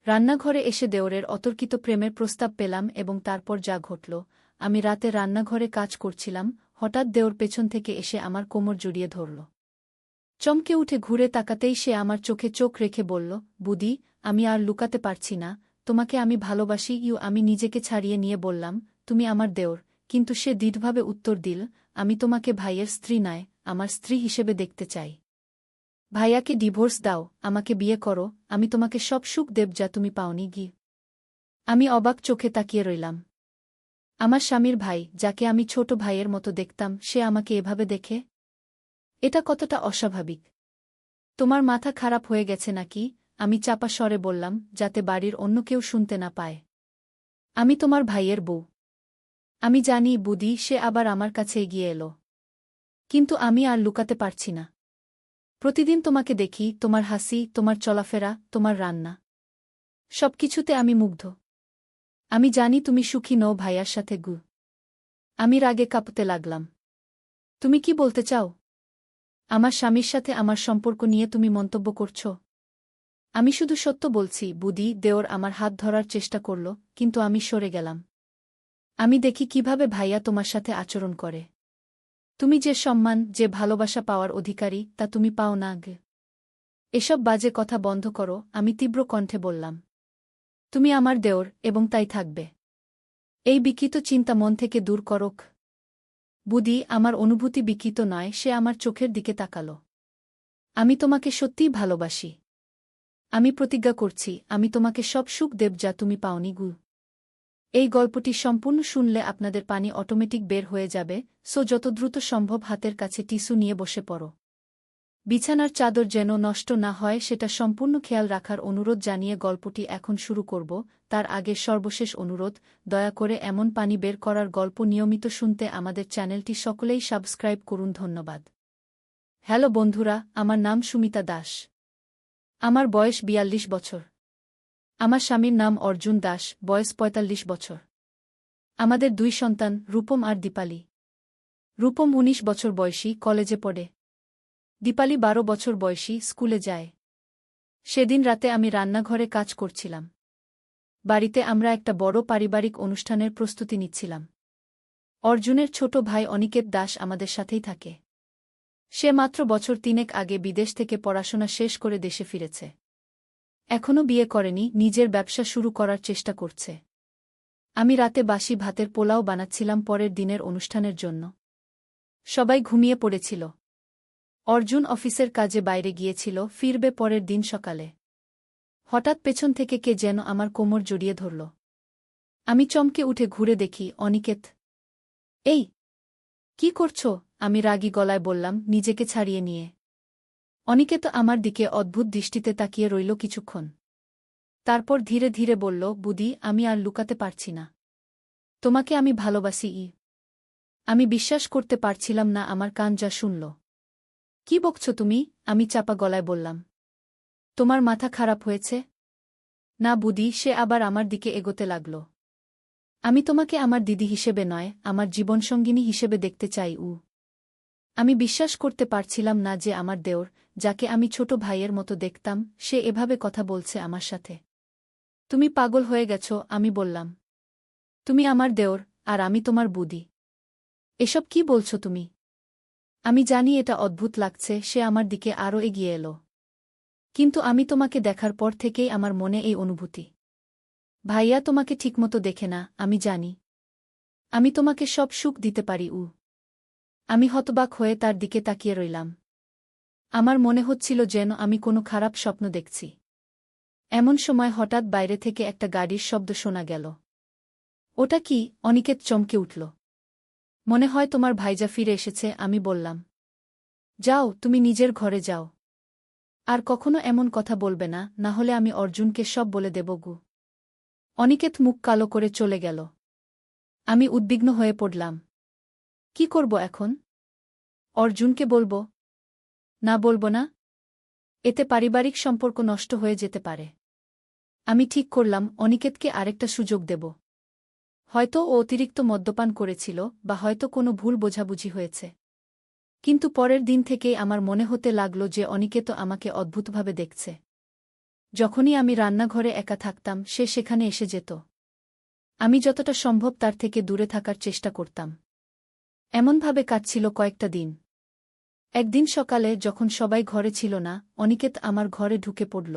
রান্নাঘরে এসে দেওরের অতর্কিত প্রেমের প্রস্তাব পেলাম এবং তারপর যা ঘটল। আমি রাতে রান্নাঘরে কাজ করছিলাম, হঠাৎ দেওর পেছন থেকে এসে আমার কোমর জড়িয়ে ধরল। চমকে উঠে ঘুরে তাকাতেই সে আমার চোখে চোখ রেখে বলল, বুদি, আমি আর লুকাতে পারছি না, তোমাকে আমি ভালোবাসি। আমি নিজেকে ছাড়িয়ে নিয়ে বললাম, তুমি আমার দেওর। কিন্তু সে দৃঢ়ভাবে উত্তর দিল, আমি তোমাকে ভাইয়ের স্ত্রী নয়, আমার স্ত্রী হিসেবে দেখতে চাই। ভাইয়াকে ডিভোর্স দাও, আমাকে বিয়ে করো, আমি তোমাকে সব সুখ দেব যা তুমি পাওনি গি। আমি অবাক চোখে তাকিয়ে রইলাম। আমার স্বামীর ভাই, যাকে আমি ছোট ভাইয়ের মতো দেখতাম, সে আমাকে এভাবে দেখে? এটা কতটা অস্বাভাবিক। তোমার মাথা খারাপ হয়ে গেছে নাকি? আমি চাপা স্বরে বললাম, যাতে বাড়ির অন্য কেউ শুনতে না পায়। আমি তোমার ভাইয়ের বউ। আমি জানি বুদি। সে আবার আমার কাছে এগিয়ে এলো। কিন্তু আমি আর লুকাতে পারছি না। প্রতিদিন তোমাকে দেখি, তোমার হাসি, তোমার চলাফেরা, তোমার রান্না, সবকিছুতে আমি মুগ্ধ। আমি জানি তুমি সুখী নও ভাইয়ার সাথে গু। আমি রাগে কাঁপতে লাগলাম। তুমি কি বলতে চাও? আমার স্বামীর সাথে আমার সম্পর্ক নিয়ে তুমি মন্তব্য করছ? আমি শুধু সত্য বলছি বুদি। দেওর আমার হাত ধরার চেষ্টা করল, কিন্তু আমি সরে গেলাম। আমি দেখি কিভাবে ভাইয়া তোমার সাথে আচরণ করে। তুমি যে সম্মান, যে ভালোবাসা পাওয়ার অধিকারী, তা তুমি পাও না গে। এসব বাজে কথা বন্ধ করো, আমি তীব্র কণ্ঠে বললাম। তুমি আমার দেওর, এবং তাই থাকবে। এই বিকৃত চিন্তা মন থেকে দূর করোক। বুদি, আমার অনুভূতি বিকৃত নয়। সে আমার চোখের দিকে তাকাল। আমি তোমাকে সত্যিই ভালোবাসি। আমি প্রতিজ্ঞা করছি, আমি তোমাকে সব সুখ দেব যা তুমি পাওনি গু। এই গল্পটি সম্পূর্ণ শুনলে আপনাদের পানি অটোমেটিক বের হয়ে যাবে, সো যত দ্রুত সম্ভব হাতের কাছে টিস্যু নিয়ে বসে পড়ো। বিছানার চাদর যেন নষ্ট না হয় সেটা সম্পূর্ণ খেয়াল রাখার অনুরোধ জানিয়ে গল্পটি এখন শুরু করব। তার আগে সর্বশেষ অনুরোধ, দয়া করে এমন পানি বের করার গল্প নিয়মিত শুনতে আমাদের চ্যানেলটি সকলেই সাবস্ক্রাইব করুন। ধন্যবাদ। হ্যালো বন্ধুরা, আমার নাম সুমিতা দাস। আমার বয়স ৪২ বছর। আমার স্বামীর নাম অর্জুন দাস, বয়স ৪৫ বছর। আমাদের ২ সন্তান, রূপম আর দীপালি। রূপম ১৯ বছর বয়সী, কলেজে পড়ে। দীপালি ১২ বছর বয়সী, স্কুলে যায়। সেদিন রাতে আমি রান্নাঘরে কাজ করছিলাম। বাড়িতে আমরা একটা বড় পারিবারিক অনুষ্ঠানের প্রস্তুতি নিচ্ছিলাম। অর্জুনের ছোট ভাই অনিকেত দাস আমাদের সাথেই থাকে। সে মাত্র বছর ৩ আগে বিদেশ থেকে পড়াশোনা শেষ করে দেশে ফিরেছে। এখনও বিয়ে করেনি, নিজের ব্যবসা শুরু করার চেষ্টা করছে। আমি রাতে বাসি ভাতের পোলাও বানাচ্ছিলাম পরের দিনের অনুষ্ঠানের জন্য। সবাই ঘুমিয়ে পড়েছিল। অর্জুন অফিসের কাজে বাইরে গিয়েছিল, ফিরবে পরের দিন সকালে। হঠাৎ পেছন থেকে কে যেন আমার কোমর জড়িয়ে ধরল। আমি চমকে উঠে ঘুরে দেখি অনিকেত। এই, কি করছ? আমি রাগী গলায় বললাম, নিজেকে ছাড়িয়ে নিয়ে। অনিকেত আমার দিকে অদ্ভুত দৃষ্টিতে তাকিয়ে রইল কিছুক্ষণ। তারপর ধীরে ধীরে বলল, বুদি, আমি আর লুকাতে পারছি না। তোমাকে আমি ভালোবাসি। আমি বিশ্বাস করতে পারছিলাম না আমার কান যা শুনল। কি বকছ তুমি? আমি চাপা গলায় বললাম। তোমার মাথা খারাপ হয়েছে? না বুদি। সে আবার আমার দিকে এগোতে লাগল। আমি তোমাকে আমার দিদি হিসেবে নয়, আমার জীবনসঙ্গিনী হিসেবে দেখতে চাই। আমি বিশ্বাস করতে পারছিলাম না যে আমার দেওর, যাকে আমি ছোট ভাইয়ের মতো দেখতাম, সে এভাবে কথা বলছে আমার সাথে। তুমি পাগল হয়ে গেছ, আমি বললাম। তুমি আমার দেওর, আর আমি তোমার বুদি। এসব কি বলছ তুমি? আমি জানি এটা অদ্ভুত লাগছে। সে আমার দিকে আরও এগিয়ে এলো। কিন্তু আমি তোমাকে দেখার পর থেকেই আমার মনে এই অনুভূতি। ভাইয়া তোমাকে ঠিকমতো দেখে না, আমি জানি। আমি তোমাকে সব সুখ দিতে পারি। আমি হতবাক হয়ে তার দিকে তাকিয়ে রইলাম। আমার মনে হচ্ছিল যেন আমি কোনো খারাপ স্বপ্ন দেখছি। এমন সময় হঠাৎ বাইরে থেকে একটা গাড়ির শব্দ শোনা গেল। ওটা কি? অনিকেত চমকে উঠল। মনে হয় তোমার ভাইজা ফিরে এসেছে, আমি বললাম। যাও, তুমি নিজের ঘরে যাও। আর কখনো এমন কথা বলবে না, না হলে আমি অর্জুনকে সব বলে দেব গু। অনিকেত মুখ কালো করে চলে গেল। আমি উদ্বিগ্ন হয়ে পড়লাম। কি করব এখন? অর্জুনকে বলব? না, বলব না। এতে পারিবারিক সম্পর্ক নষ্ট হয়ে যেতে পারে। আমি ঠিক করলাম, অনিকেতকে আরেকটা সুযোগ দেব। হয়তো ও অতিরিক্ত মদ্যপান করেছিল, বা হয়তো কোনো ভুল বোঝাবুঝি হয়েছে। কিন্তু পরের দিন থেকেই আমার মনে হতে লাগল যে অনিকেত আমাকে অদ্ভুতভাবে দেখছে। যখনই আমি রান্নাঘরে একা থাকতাম সে সেখানে এসে যেত। আমি যতটা সম্ভব তার থেকে দূরে থাকার চেষ্টা করতাম। এমনভাবে কাটছিল কয়েকটা দিন। একদিন সকালে যখন সবাই ঘরে ছিল না, অনিকেত আমার ঘরে ঢুকে পড়ল।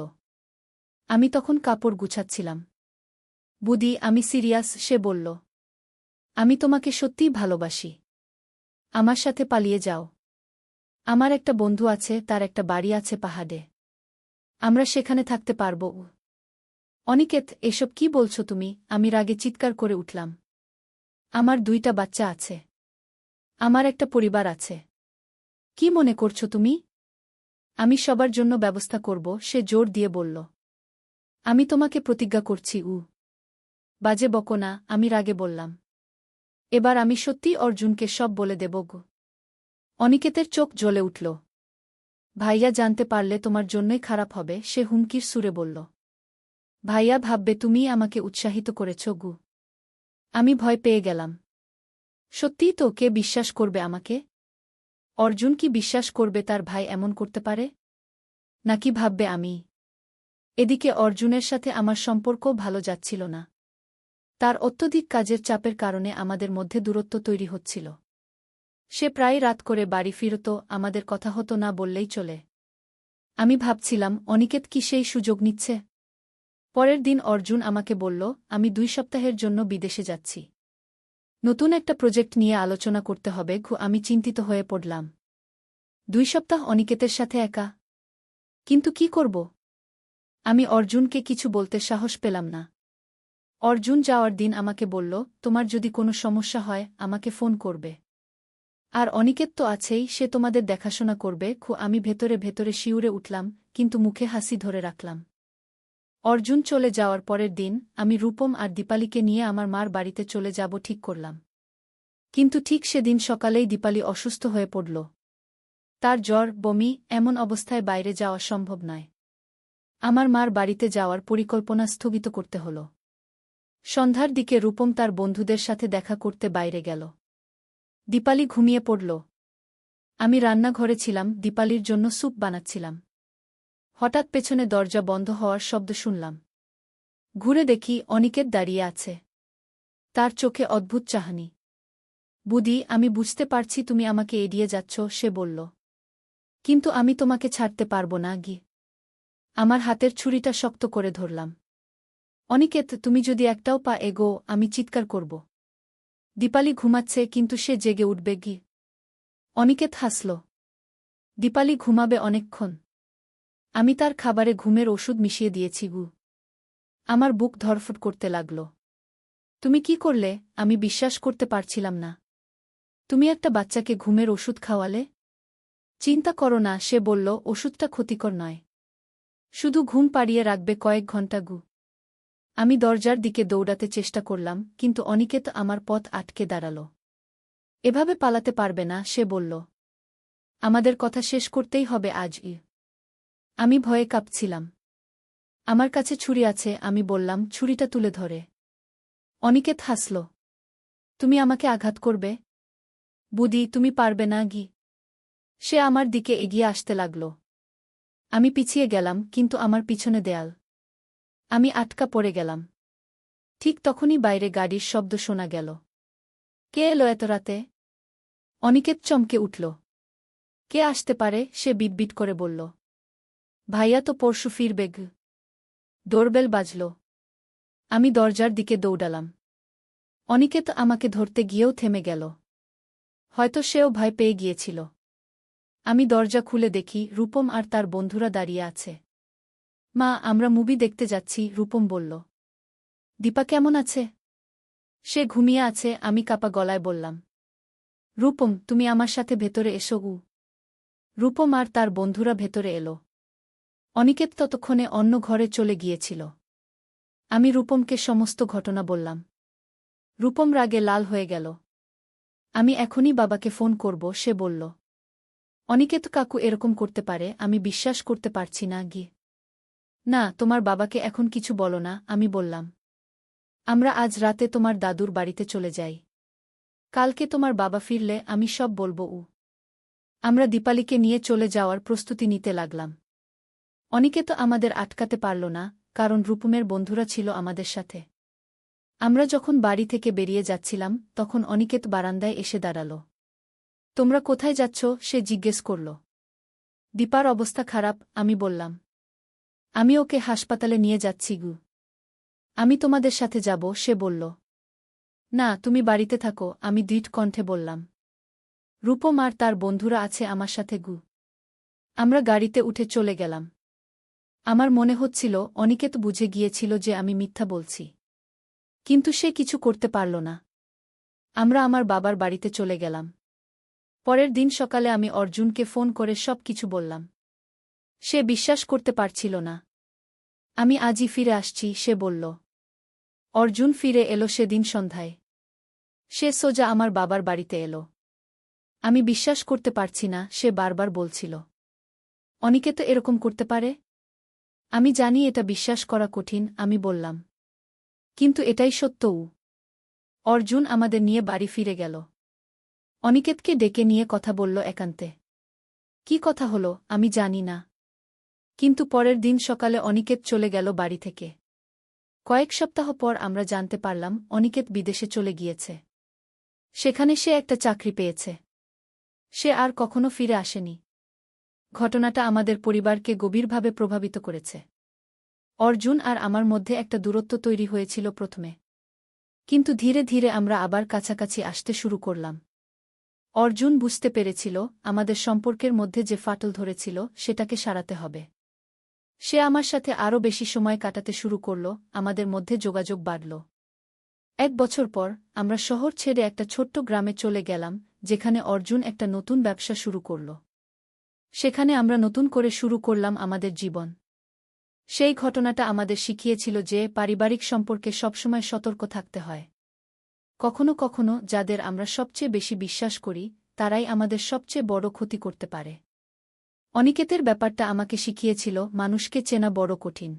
আমি তখন কাপড় গুছাচ্ছিলাম। বুদি, আমি সিরিয়াস, সে বলল। আমি তোমাকে সত্যিই ভালোবাসি। আমার সাথে পালিয়ে যাও। আমার একটা বন্ধু আছে, তার একটা বাড়ি আছে পাহাড়ে। আমরা সেখানে থাকতে পারব। অনিকেত, এসব কি বলছো তুমি? আমি রাগে চিৎকার করে উঠলাম। আমার 2টা বাচ্চা আছে। আমার একটা পরিবার আছে। কি মনে করছো তুমি? আমি সবার জন্য ব্যবস্থা করব, সে জোর দিয়ে বলল। আমি তোমাকে প্রতিজ্ঞা করছি। বাজে বকো না, আমি রাগে বললাম। এবার আমি সত্যিই অর্জুনকে সব বলে দেব গো। অনিকেতের চোখ জ্বলে উঠল। ভাইয়া জানতে পারলে তোমার জন্যই খারাপ হবে, সে হুমকির সুরে বলল। ভাইয়া ভাববে তুমিই আমাকে উৎসাহিত করেছ গু। আমি ভয় পেয়ে গেলাম। সত্যিই তো, কে বিশ্বাস করবে আমাকে? অর্জুন কি বিশ্বাস করবে তার ভাই এমন করতে পারে? নাকি ভাববে আমি? এদিকে অর্জুনের সাথে আমার সম্পর্কও ভালো যাচ্ছিল না। তার অত্যধিক কাজের চাপের কারণে আমাদের মধ্যে দূরত্ব তৈরি হচ্ছিল। সে প্রায় রাত করে বাড়ি ফিরত, আমাদের কথা হতো না বললেই চলে। আমি ভাবছিলাম, অনিকেত কি সেই সুযোগ নিচ্ছে? পরের দিন অর্জুন আমাকে বলল, আমি 2 সপ্তাহের জন্য বিদেশে যাচ্ছি। নতুন একটা প্রজেক্ট নিয়ে আলোচনা করতে হবে। আমি চিন্তিত হয়ে পড়লাম। 2 সপ্তাহ অনিকেতের সাথে একা? কিন্তু কি করব? আমি অর্জুনকে কিছু বলতে সাহস পেলাম না। অর্জুন যাওয়ার দিন আমাকে বলল, তোমার যদি কোনো সমস্যা হয় আমাকে ফোন করবে। আর অনিকেত তো আছেই, সে তোমাদের দেখাশোনা করবে। আমি ভেতরে ভেতরে শিউরে উঠলাম, কিন্তু মুখে হাসি ধরে রাখলাম। অর্জুন চলে যাওয়ার পরের দিন আমি রূপম আর দীপালিকে নিয়ে আমার মার বাড়িতে চলে যাব ঠিক করলাম। কিন্তু ঠিক সেদিন সকালেই দীপালি অসুস্থ হয়ে পড়ল। তার জ্বর, বমি, এমন অবস্থায় বাইরে যাওয়া সম্ভব নয়। আমার মার বাড়িতে যাওয়ার পরিকল্পনা স্থগিত করতে হল। সন্ধ্যার দিকে রূপম তার বন্ধুদের সাথে দেখা করতে বাইরে গেল। দীপালি ঘুমিয়ে পড়ল। আমি রান্নাঘরে ছিলাম, দীপালির জন্য স্যুপ বানাচ্ছিলাম। হঠাৎ পেছনে দরজা বন্ধ হওয়ার শব্দ শুনলাম। ঘুরে দেখি অনিকেত দাঁড়িয়ে আছে। তার চোখে অদ্ভুত চাহনি। বুদি, আমি বুঝতে পারছি তুমি আমাকে এড়িয়ে যাচ্ছ, সে বলল। কিন্তু আমি তোমাকে ছাড়তে পারব না গি। আমার হাতের ছুরিটা শক্ত করে ধরলাম। অনিকেত, তুমি যদি একটাও পা এগো, আমি চিৎকার করব। দীপালি ঘুমাচ্ছে, কিন্তু সে জেগে উঠবে গি। অনিকেত হাসল। দীপালি ঘুমাবে অনেকক্ষণ। আমি তার খাবারে ঘুমের ওষুধ মিশিয়ে দিয়েছি গু। আমার বুক ধরফট করতে লাগল। তুমি কি করলে? আমি বিশ্বাস করতে পারছিলাম না। তুমি একটা বাচ্চাকে ঘুমের ওষুধ খাওয়ালে? চিন্তা করো না, সে বলল, ওষুধটা ক্ষতিকর নয়। শুধু ঘুম পাড়িয়ে রাখবে কয়েক ঘন্টা গু। আমি দরজার দিকে দৌড়াতে চেষ্টা করলাম, কিন্তু অনিকেত আমার পথ আটকে দাঁড়াল। এভাবে পালাতে পারবে না, সে বলল। আমাদের কথা শেষ করতেই হবে আজই। আমি ভয়ে কাঁপছিলাম। আমার কাছে ছুরি আছে, আমি বললাম, ছুরিটা তুলে ধরে। অনিকেত হাসল। তুমি আমাকে আঘাত করবে? বুদি, তুমি পারবে না গি। সে আমার দিকে এগিয়ে আসতে লাগল। আমি পিছিয়ে গেলাম, কিন্তু আমার পিছনে দেয়াল। আমি আটকা পড়ে গেলাম। ঠিক তখনই বাইরে গাড়ির শব্দ শোনা গেল। কে এলো এত রাতে? অনিকেত চমকে উঠল। কে আসতে পারে, সে বিটবিট করে বলল। ভাইয়া তো পরশু ফিরবে গ। ডোরবেল বাজল। আমি দরজার দিকে দৌড়ালাম। অনিকেত আমাকে ধরতে গিয়েও থেমে গেল। হয়তো সেও ভয় পেয়ে গিয়েছিল। আমি দরজা খুলে দেখি রূপম আর তার বন্ধুরা দাঁড়িয়ে আছে। মা, আমরা মুভি দেখতে যাচ্ছি, রূপম বলল। দীপা কেমন আছে? সে ঘুমিয়ে আছে, আমি কাপা গলায় বললাম। রূপম, তুমি আমার সাথে ভেতরে এসো। রূপম আর তার বন্ধুরা ভেতরে এলো। অনিকেত ততক্ষণে অন্য ঘরে চলে গিয়েছিল। আমি রূপমকে সমস্ত ঘটনা বললাম। রূপম রাগে লাল হয়ে গেল। আমি এখনই বাবাকে ফোন করব, সে বলল। অনিকেত কাকু এরকম করতে পারে? আমি বিশ্বাস করতে পারছি না গি। না, তোমার বাবাকে এখন কিছু বলো না, আমি বললাম। আমরা আজ রাতে তোমার দাদুর বাড়িতে চলে যাই। কালকে তোমার বাবা ফিরলে আমি সব বলবো। আমরা দীপালিকে নিয়ে চলে যাওয়ার প্রস্তুতি নিতে লাগলাম। অনিকেত আমাদের আটকাতে পারল না, কারণ রূপমের বন্ধুরা ছিল আমাদের সাথে। আমরা যখন বাড়ি থেকে বেরিয়ে যাচ্ছিলাম তখন অনিকেত বারান্দায় এসে দাঁড়াল। তোমরা কোথায় যাচ্ছ সে জিজ্ঞেস করল। দীপার অবস্থা খারাপ, আমি বললাম। আমি ওকে হাসপাতালে নিয়ে যাচ্ছি গু। আমি তোমাদের সাথে যাব, সে বলল। না, তুমি বাড়িতে থাকো, আমি দৃঢ় কণ্ঠে বললাম। রূপম আর তার বন্ধুরা আছে আমার সাথে গু। আমরা গাড়িতে উঠে চলে গেলাম। আমার মনে হচ্ছিল অনিকেত বুঝে গিয়েছিল যে আমি মিথ্যা বলছি। কিন্তু সে কিছু করতে পারল না। আমরা আমার বাবার বাড়িতে চলে গেলাম। পরের দিন সকালে আমি অর্জুনকে ফোন করে সব কিছু বললাম। সে বিশ্বাস করতে পারছিল না। আমি আজই ফিরে আসছি, সে বলল। অর্জুন ফিরে এলো সেদিন সন্ধ্যায়। সে সোজা আমার বাবার বাড়িতে এলো। আমি বিশ্বাস করতে পারছি না, সে বারবার বলছিল। অনিকেত এরকম করতে পারে? আমি জানি এটা বিশ্বাস করা কঠিন, আমি বললাম। কিন্তু এটাই সত্যও। অর্জুন আমাদের নিয়ে বাড়ি ফিরে গেল। অনিকেতকে ডেকে নিয়ে কথা বলল একান্তে। কি কথা হলো আমি জানি না। কিন্তু পরের দিন সকালে অনিকেত চলে গেল বাড়ি থেকে। কয়েক সপ্তাহ পর আমরা জানতে পারলাম অনিকেত বিদেশে চলে গিয়েছে। সেখানে সে একটা চাকরি পেয়েছে। সে আর কখনো ফিরে আসেনি। ঘটনাটা আমাদের পরিবারকে গভীরভাবে প্রভাবিত করেছে। অর্জুন আর আমার মধ্যে একটা দূরত্ব তৈরি হয়েছিল প্রথমে। কিন্তু ধীরে ধীরে আমরা আবার কাছাকাছি আসতে শুরু করলাম। অর্জুন বুঝতে পেরেছিল আমাদের সম্পর্কের মধ্যে যে ফাটল ধরেছিল সেটাকে সারাতে হবে। সে আমার সাথে আরও বেশি সময় কাটাতে শুরু করল, আমাদের মধ্যে যোগাযোগ বাড়ল। 1 বছর পর আমরা শহর ছেড়ে একটা ছোট্ট গ্রামে চলে গেলাম, যেখানে অর্জুন একটা নতুন ব্যবসা শুরু করল। সেখানে আমরা নতুন করে শুরু করলাম আমাদের জীবন। সেই ঘটনাটা আমাদের শিখিয়েছিল যে পারিবারিক সম্পর্কে সবসময় সতর্ক থাকতে হয়। কখনো কখনো যাদের আমরা সবচেয়ে বেশি বিশ্বাস করি তারাই আমাদের সবচেয়ে বড় ক্ষতি করতে পারে। অনিকেতের ব্যাপারটা আমাকে শিখিয়েছিল মানুষকে চেনা বড় কঠিন।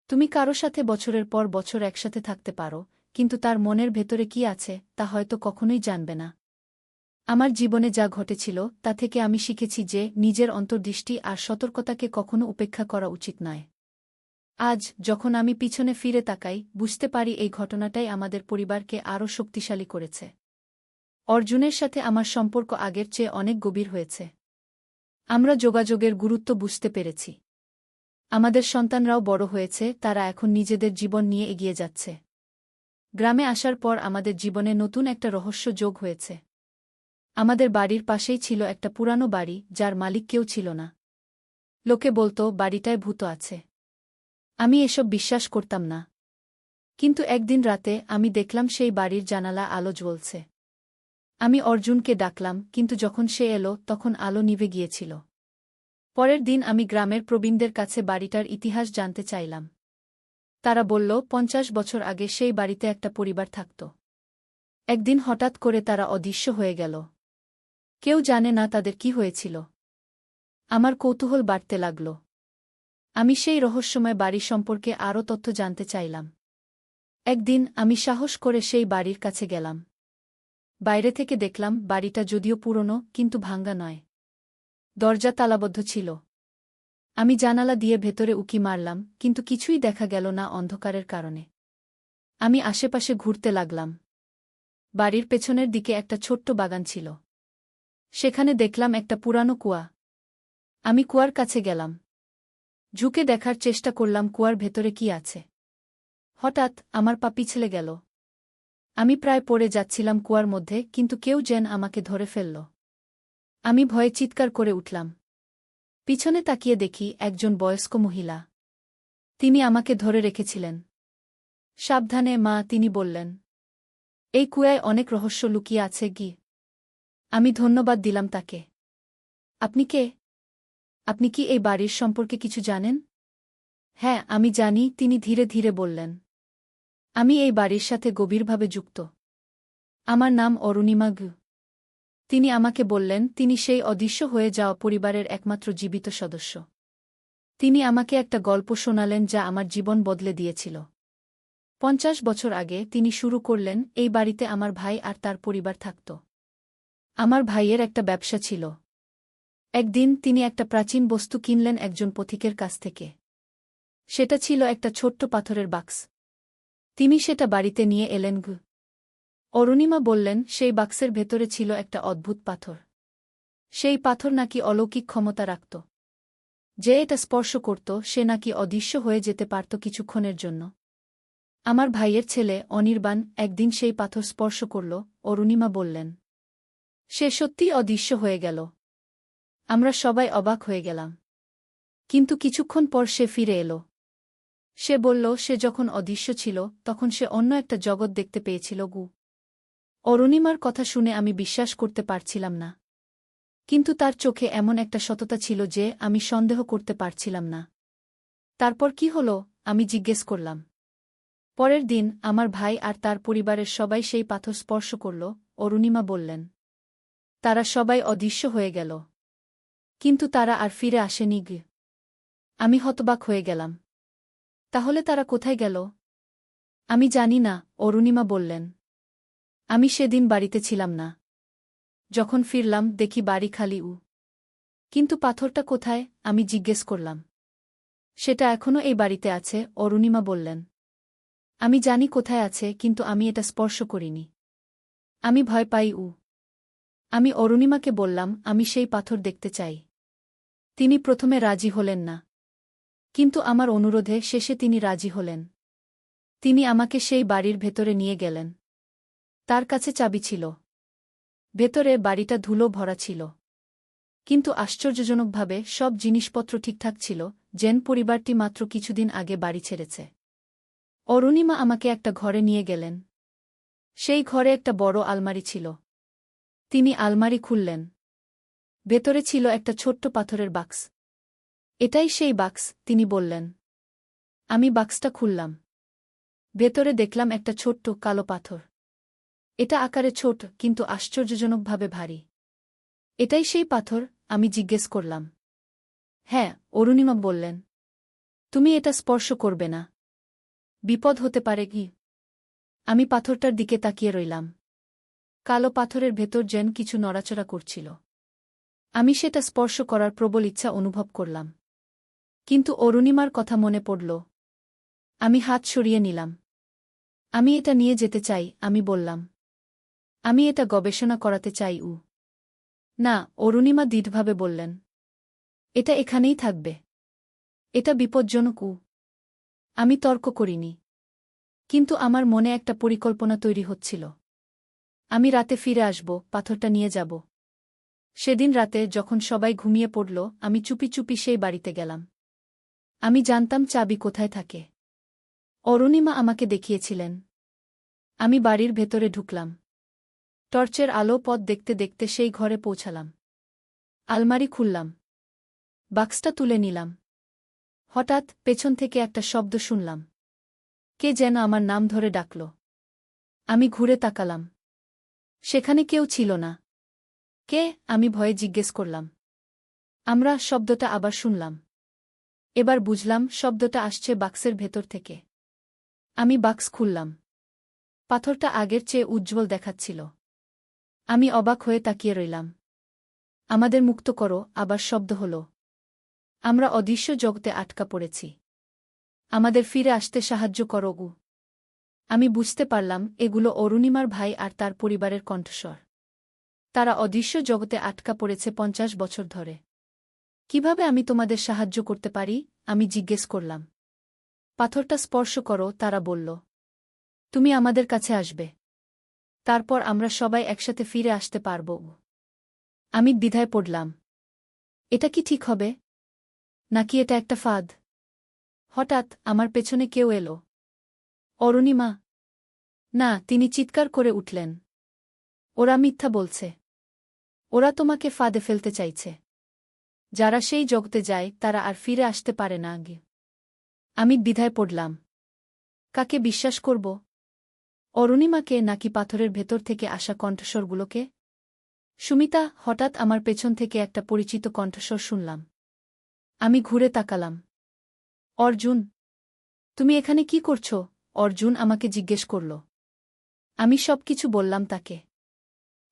তুমি কারো সাথে বছরের পর বছর একসাথে থাকতে পারো, কিন্তু তার মনের ভেতরে কি আছে তা হয়তো কখনোই জানবে না। আমার জীবনে যা ঘটেছিল তা থেকে আমি শিখেছি যে নিজের অন্তর্দৃষ্টি আর সতর্কতাকে কখনো উপেক্ষা করা উচিত নয়। আজ যখন আমি পিছনে ফিরে তাকাই বুঝতে পারি এই ঘটনাটাই আমাদের পরিবারকে আরও শক্তিশালী করেছে। অর্জুনের সাথে আমার সম্পর্ক আগের চেয়ে অনেক গভীর হয়েছে। আমরা যোগাযোগের গুরুত্ব বুঝতে পেরেছি। আমাদের সন্তানরাও বড় হয়েছে, তারা এখন নিজেদের জীবন নিয়ে এগিয়ে যাচ্ছে। গ্রামে আসার পর আমাদের জীবনে নতুন একটা রহস্য যোগ হয়েছে। আমাদের বাড়ির পাশেই ছিল একটা পুরানো বাড়ি যার মালিক কেউ ছিল না। লোকে বলতো বাড়িটায় ভূত আছে। আমি এসব বিশ্বাস করতাম না। কিন্তু একদিন রাতে আমি দেখলাম সেই বাড়ির জানালা আলো জ্বলছে। আমি অর্জুনকে ডাকলাম, কিন্তু যখন সে এলো তখন আলো নিভে গিয়েছিল। পরের দিন আমি গ্রামের প্রবীণদের কাছে বাড়িটার ইতিহাস জানতে চাইলাম। তারা বলল 50 বছর আগে সেই বাড়িতে একটা পরিবার থাকত। একদিন হঠাৎ করে তারা অদৃশ্য হয়ে গেল। কেউ জানে না তাদের কি হয়েছিল। আমার কৌতূহল বাড়তে লাগল। আমি সেই রহস্যময় বাড়ি সম্পর্কে আরও তথ্য জানতে চাইলাম। একদিন আমি সাহস করে সেই বাড়ির কাছে গেলাম। বাইরে থেকে দেখলাম বাড়িটা যদিও পুরনো কিন্তু ভাঙ্গা নয়। দরজা তালাবদ্ধ ছিল। আমি জানালা দিয়ে ভেতরে উকি মারলাম, কিন্তু কিছুই দেখা গেল না অন্ধকারের কারণে। আমি আশেপাশে ঘুরতে লাগলাম। বাড়ির পেছনের দিকে একটা ছোট্ট বাগান ছিল। সেখানে দেখলাম একটা পুরানো কুয়া। আমি কুয়ার কাছে গেলাম। ঝুঁকে দেখার চেষ্টা করলাম কুয়ার ভেতরে কি আছে। হঠাৎ আমার পা পিছলে গেল। আমি প্রায় পড়ে যাচ্ছিলাম কুয়ার মধ্যে, কিন্তু কেউ যেন আমাকে ধরে ফেলল। আমি ভয়ে চিৎকার করে উঠলাম। পিছনে তাকিয়ে দেখি একজন বয়স্ক মহিলা। তিনি আমাকে ধরে রেখেছিলেন। সাবধানে মা, তিনি বললেন। এই কুয়ায় অনেক রহস্য লুকিয়ে আছে গি। আমি ধন্যবাদ দিলাম তাকে। আপনি কে? আপনি কি এই বাড়ির সম্পর্কে কিছু জানেন? হ্যাঁ, আমি জানি, তিনি ধীরে ধীরে বললেন। আমি এই বাড়ির সাথে গভীরভাবে যুক্ত। আমার নাম অরুণিমা গু। তিনি আমাকে বললেন তিনি সেই অদৃশ্য হয়ে যাওয়া পরিবারের একমাত্র জীবিত সদস্য। তিনি আমাকে একটা গল্প শোনালেন যা আমার জীবন বদলে দিয়েছিল। 50 বছর আগে তিনি শুরু করলেন এই বাড়িতে আমার ভাই আর তার পরিবার থাকত। আমার ভাইয়ের একটা ব্যবসা ছিল। একদিন তিনি একটা প্রাচীন বস্তু কিনলেন একজন পথিকের কাছ থেকে। সেটা ছিল একটা ছোট্ট পাথরের বাক্স। তিনি সেটা বাড়িতে নিয়ে এলেন। অরুণিমা বললেন সেই বাক্সের ভেতরে ছিল একটা অদ্ভুত পাথর। সেই পাথর নাকি অলৌকিক ক্ষমতা রাখত। যে এটা স্পর্শ করত সে নাকি অদৃশ্য হয়ে যেতে পারত কিছুক্ষণের জন্য। আমার ভাইয়ের ছেলে অনির্বাণ একদিন সেই পাথর স্পর্শ করল, অরুণিমা বললেন। সে সত্যিই অদৃশ্য হয়ে গেল। আমরা সবাই অবাক হয়ে গেলাম। কিন্তু কিছুক্ষণ পর সে ফিরে এলো। সে বলল সে যখন অদৃশ্য ছিল তখন সে অন্য একটা জগৎ দেখতে পেয়েছিল। অরুণিমার কথা শুনে আমি বিশ্বাস করতে পারছিলাম না। কিন্তু তার চোখে এমন একটা সততা ছিল যে আমি সন্দেহ করতে পারছিলাম না। তারপর কি হলো? আমি জিজ্ঞেস করলাম। পরের দিন আমার ভাই আর তার পরিবারের সবাই সেই পাথর স্পর্শ করল, অরুণিমা বললেন। তারা সবাই অদৃশ্য হয়ে গেল। কিন্তু তারা আর ফিরে আসেনি। আমি হতবাক হয়ে গেলাম। তাহলে তারা কোথায় গেল? আমি জানি না, অরুণিমা বললেন। আমি সেদিন বাড়িতে ছিলাম না। যখন ফিরলাম দেখি বাড়ি খালি। কিন্তু পাথরটা কোথায়? আমি জিজ্ঞেস করলাম। সেটা এখনও এই বাড়িতে আছে, অরুণিমা বললেন। আমি জানি কোথায় আছে, কিন্তু আমি এটা স্পর্শ করিনি। আমি ভয় পাই। আমি অরুণিমাকে বললাম আমি সেই পাথর দেখতে চাই। তিনি প্রথমে রাজি হলেন না। কিন্তু আমার অনুরোধে শেষে তিনি রাজি হলেন। তিনি আমাকে সেই বাড়ির ভেতরে নিয়ে গেলেন। তার কাছে চাবি ছিল। ভেতরে বাড়িটা ধুলো ভরা ছিল। কিন্তু আশ্চর্যজনকভাবে সব জিনিসপত্র ঠিকঠাক ছিল, যেন পরিবারটি মাত্র কিছুদিন আগে বাড়ি ছেড়েছে। অরুণিমা আমাকে একটা ঘরে নিয়ে গেলেন। সেই ঘরে একটা বড় আলমারি ছিল। তিনি আলমারি খুললেন। ভেতরে ছিল একটা ছোট্ট পাথরের বাক্স। এটাই সেই বাক্স, তিনি বললেন। আমি বাক্সটা খুললাম। ভেতরে দেখলাম একটা ছোট্ট কালো পাথর। এটা আকারে ছোট কিন্তু আশ্চর্যজনকভাবে ভারী। এটাই সেই পাথর? আমি জিজ্ঞেস করলাম। হ্যাঁ, অরুণিমা বললেন। তুমি এটা স্পর্শ করবে না। বিপদ হতে পারে কি? আমি পাথরটার দিকে তাকিয়ে রইলাম। কালো পাথরের ভেতর যেন কিছু নড়াচড়া করছিল। আমি সেটা স্পর্শ করার প্রবল ইচ্ছা অনুভব করলাম। কিন্তু অরুণিমার কথা মনে পড়ল। আমি হাত সরিয়ে নিলাম। আমি এটা নিয়ে যেতে চাই, আমি বললাম। আমি এটা গবেষণা করাতে চাই। না, অরুণিমা দৃঢ়ভাবে বললেন। এটা এখানেই থাকবে। এটা বিপজ্জনক। আমি তর্ক করিনি। কিন্তু আমার মনে একটা পরিকল্পনা তৈরি হচ্ছিল। আমি রাতে ফিরে আসব, পাথরটা নিয়ে যাব। সেদিন রাতে যখন সবাই ঘুমিয়ে পড়ল আমি চুপি চুপি সেই বাড়িতে গেলাম। আমি জানতাম চাবি কোথায় থাকে। অরুণিমা আমাকে দেখিয়েছিলেন। আমি বাড়ির ভেতরে ঢুকলাম। টর্চের আলো পথ দেখতে দেখতে সেই ঘরে পৌঁছালাম। আলমারি খুললাম। বাক্সটা তুলে নিলাম। হঠাৎ পেছন থেকে একটা শব্দ শুনলাম। কে যেন আমার নাম ধরে ডাকল। আমি ঘুরে তাকালাম। সেখানে কেউ ছিল না। কে? আমি ভয়ে জিজ্ঞেস করলাম। আমরা শব্দটা আবার শুনলাম। এবার বুঝলাম শব্দটা আসছে বাক্সের ভেতর থেকে। আমি বাক্স খুললাম। পাথরটা আগের চেয়ে উজ্জ্বল দেখাচ্ছিল। আমি অবাক হয়ে তাকিয়ে রইলাম। আমাদের মুক্ত করো, আবার শব্দ হল। আমরা অদৃশ্য জগতে আটকা পড়েছি। আমাদের ফিরে আসতে সাহায্য করো। আমি বুঝতে পারলাম এগুলো অরুণিমার ভাই আর তার পরিবারের কণ্ঠস্বর। তারা অদৃশ্য জগতে আটকা পড়েছে 50 বছর ধরে। কিভাবে আমি তোমাদের সাহায্য করতে পারি? আমি জিজ্ঞেস করলাম। পাথরটা স্পর্শ করো, তারা বলল। তুমি আমাদের কাছে আসবে। তারপর আমরা সবাই একসাথে ফিরে আসতে পারব। আমি দ্বিধায় পড়লাম। এটা কি ঠিক হবে? নাকি এটা একটা ফাঁদ? হঠাৎ আমার পেছনে কেউ এলো। অরুণিমা! না, তিনি চিৎকার করে উঠলেন। ওরা মিথ্যা বলছে। ওরা তোমাকে ফাঁদে ফেলতে চাইছে। যারা সেই জগতে যায় তারা আর ফিরে আসতে পারে না। আমি দ্বিধায় পড়লাম। কাকে বিশ্বাস করব? অরুণিমাকে নাকি পাথরের ভেতর থেকে আসা কণ্ঠস্বরগুলোকে? সুমিতা! হঠাৎ আমার পেছন থেকে একটা পরিচিত কণ্ঠস্বর শুনলাম। আমি ঘুরে তাকালাম। অর্জুন! তুমি এখানে কি করছ? অর্জুন আমাকে জিজ্ঞেস করল। আমি সবকিছু বললাম তাকে।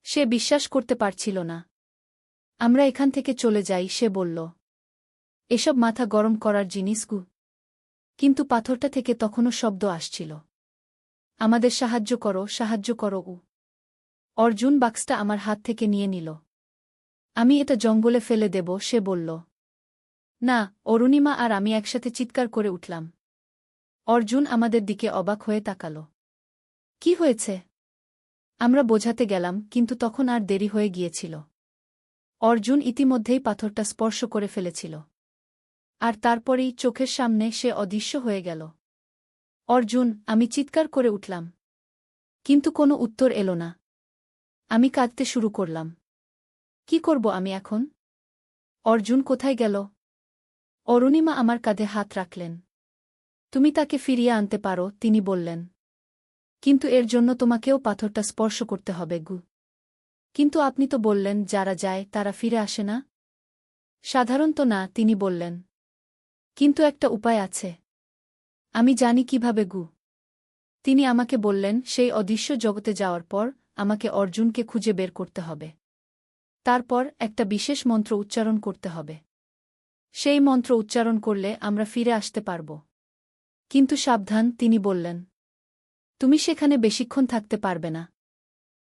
সে বিশ্বাস করতে পারছিল না। আমরা এখান থেকে চলে যাই, সে বলল। এসব মাথা গরম করার জিনিস গু। কিন্তু পাথরটা থেকে তখনও শব্দ আসছিল। আমাদের সাহায্য করো উ। অর্জুন বাক্সটা আমার হাত থেকে নিয়ে নিল। আমি এটা জঙ্গলে ফেলে দেব, সে বলল। না, অরুণিমা আর আমি একসাথে চিৎকার করে উঠলাম। অর্জুন আমাদের দিকে অবাক হয়ে তাকাল। কি হয়েছে? আমরা বোঝাতে গেলাম, কিন্তু তখন আর দেরি হয়ে গিয়েছিল। অর্জুন ইতিমধ্যেই পাথরটা স্পর্শ করে ফেলেছিল। আর তারপরেই চোখের সামনে সে অদৃশ্য হয়ে গেল। অর্জুন, আমি চিৎকার করে উঠলাম। কিন্তু কোনো উত্তর এলো না। আমি কাঁদতে শুরু করলাম। কি করব আমি এখন? অর্জুন কোথায় গেল? অরুণিমা আমার কাঁধে হাত রাখলেন। তুমি তাকে ফিরিয়ে আনতে পারো, তিনি বললেন। কিন্তু এর জন্য তোমাকেও পাথরটা স্পর্শ করতে হবে গু। কিন্তু আপনি তো বললেন যারা যায় তারা ফিরে আসে না। সাধারণত না, তিনি বললেন। কিন্তু একটা উপায় আছে। আমি জানি কিভাবে গু। তিনি আমাকে বললেন, সেই অদৃশ্য জগতে যাওয়ার পর আমাকে অর্জুনকে খুঁজে বের করতে হবে। তারপর একটা বিশেষ মন্ত্র উচ্চারণ করতে হবে। সেই মন্ত্র উচ্চারণ করলে আমরা ফিরে আসতে পারব। কিন্তু সাবধান, তিনি বললেন। তুমি সেখানে বেশিক্ষণ থাকতে পারবে না।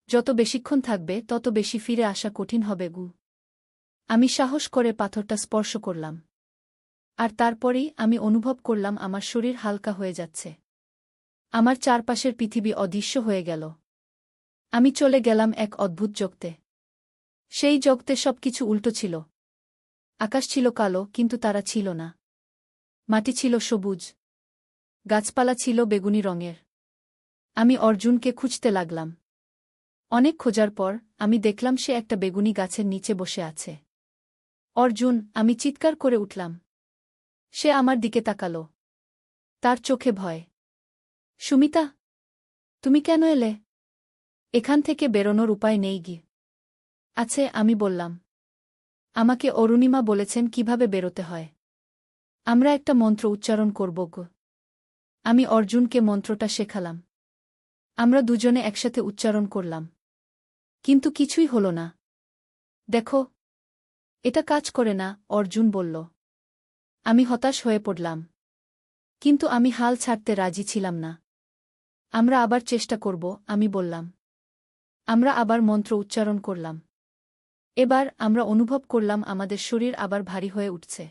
যত বেশিক্ষণ থাকবে তত বেশি ফিরে আসা কঠিন হবে গু। আমি সাহস করে পাথরটা স্পর্শ করলাম। আর তারপরেই আমি অনুভব করলাম আমার শরীর হালকা হয়ে যাচ্ছে। আমার চারপাশের পৃথিবী অদৃশ্য হয়ে গেল। আমি চলে গেলাম এক অদ্ভুত জগতে। সেই জগতে সবকিছু উল্টো ছিল। আকাশ ছিল কালো, কিন্তু তারা ছিল না। মাটি ছিল সবুজ। গাছপালা ছিল বেগুনি রঙের। আমি অর্জুনকে খুঁজতে লাগলাম। অনেক খোঁজার পর আমি দেখলাম সে একটা বেগুনি গাছের নিচে বসে আছে। অর্জুন, আমি চিৎকার করে উঠলাম। সে আমার দিকে তাকাল। তার চোখে ভয়। সুমিতা, তুমি কেন এলে? এখান থেকে বেরোনোর উপায় নেই গি। আছে, আমি বললাম। আমাকে অরুণিমা বলেছেন কিভাবে বেরোতে হয়। আমরা একটা মন্ত্র উচ্চারণ করব গো। আমি অর্জুনকে মন্ত্রটা শেখালাম। আমরা দুজনে একসাথে উচ্চারণ করলাম। কিন্তু কিছুই হল না। দেখো, এটা কাজ করে না, অর্জুন বলল। আমি হতাশ হয়ে পড়লাম। কিন্তু আমি হাল ছাড়তে রাজি ছিলাম না। আমরা আবার চেষ্টা করব, আমি বললাম। আমরা আবার মন্ত্র উচ্চারণ করলাম। এবার আমরা অনুভব করলাম আমাদের শরীর আবার ভারী হয়ে উঠছে।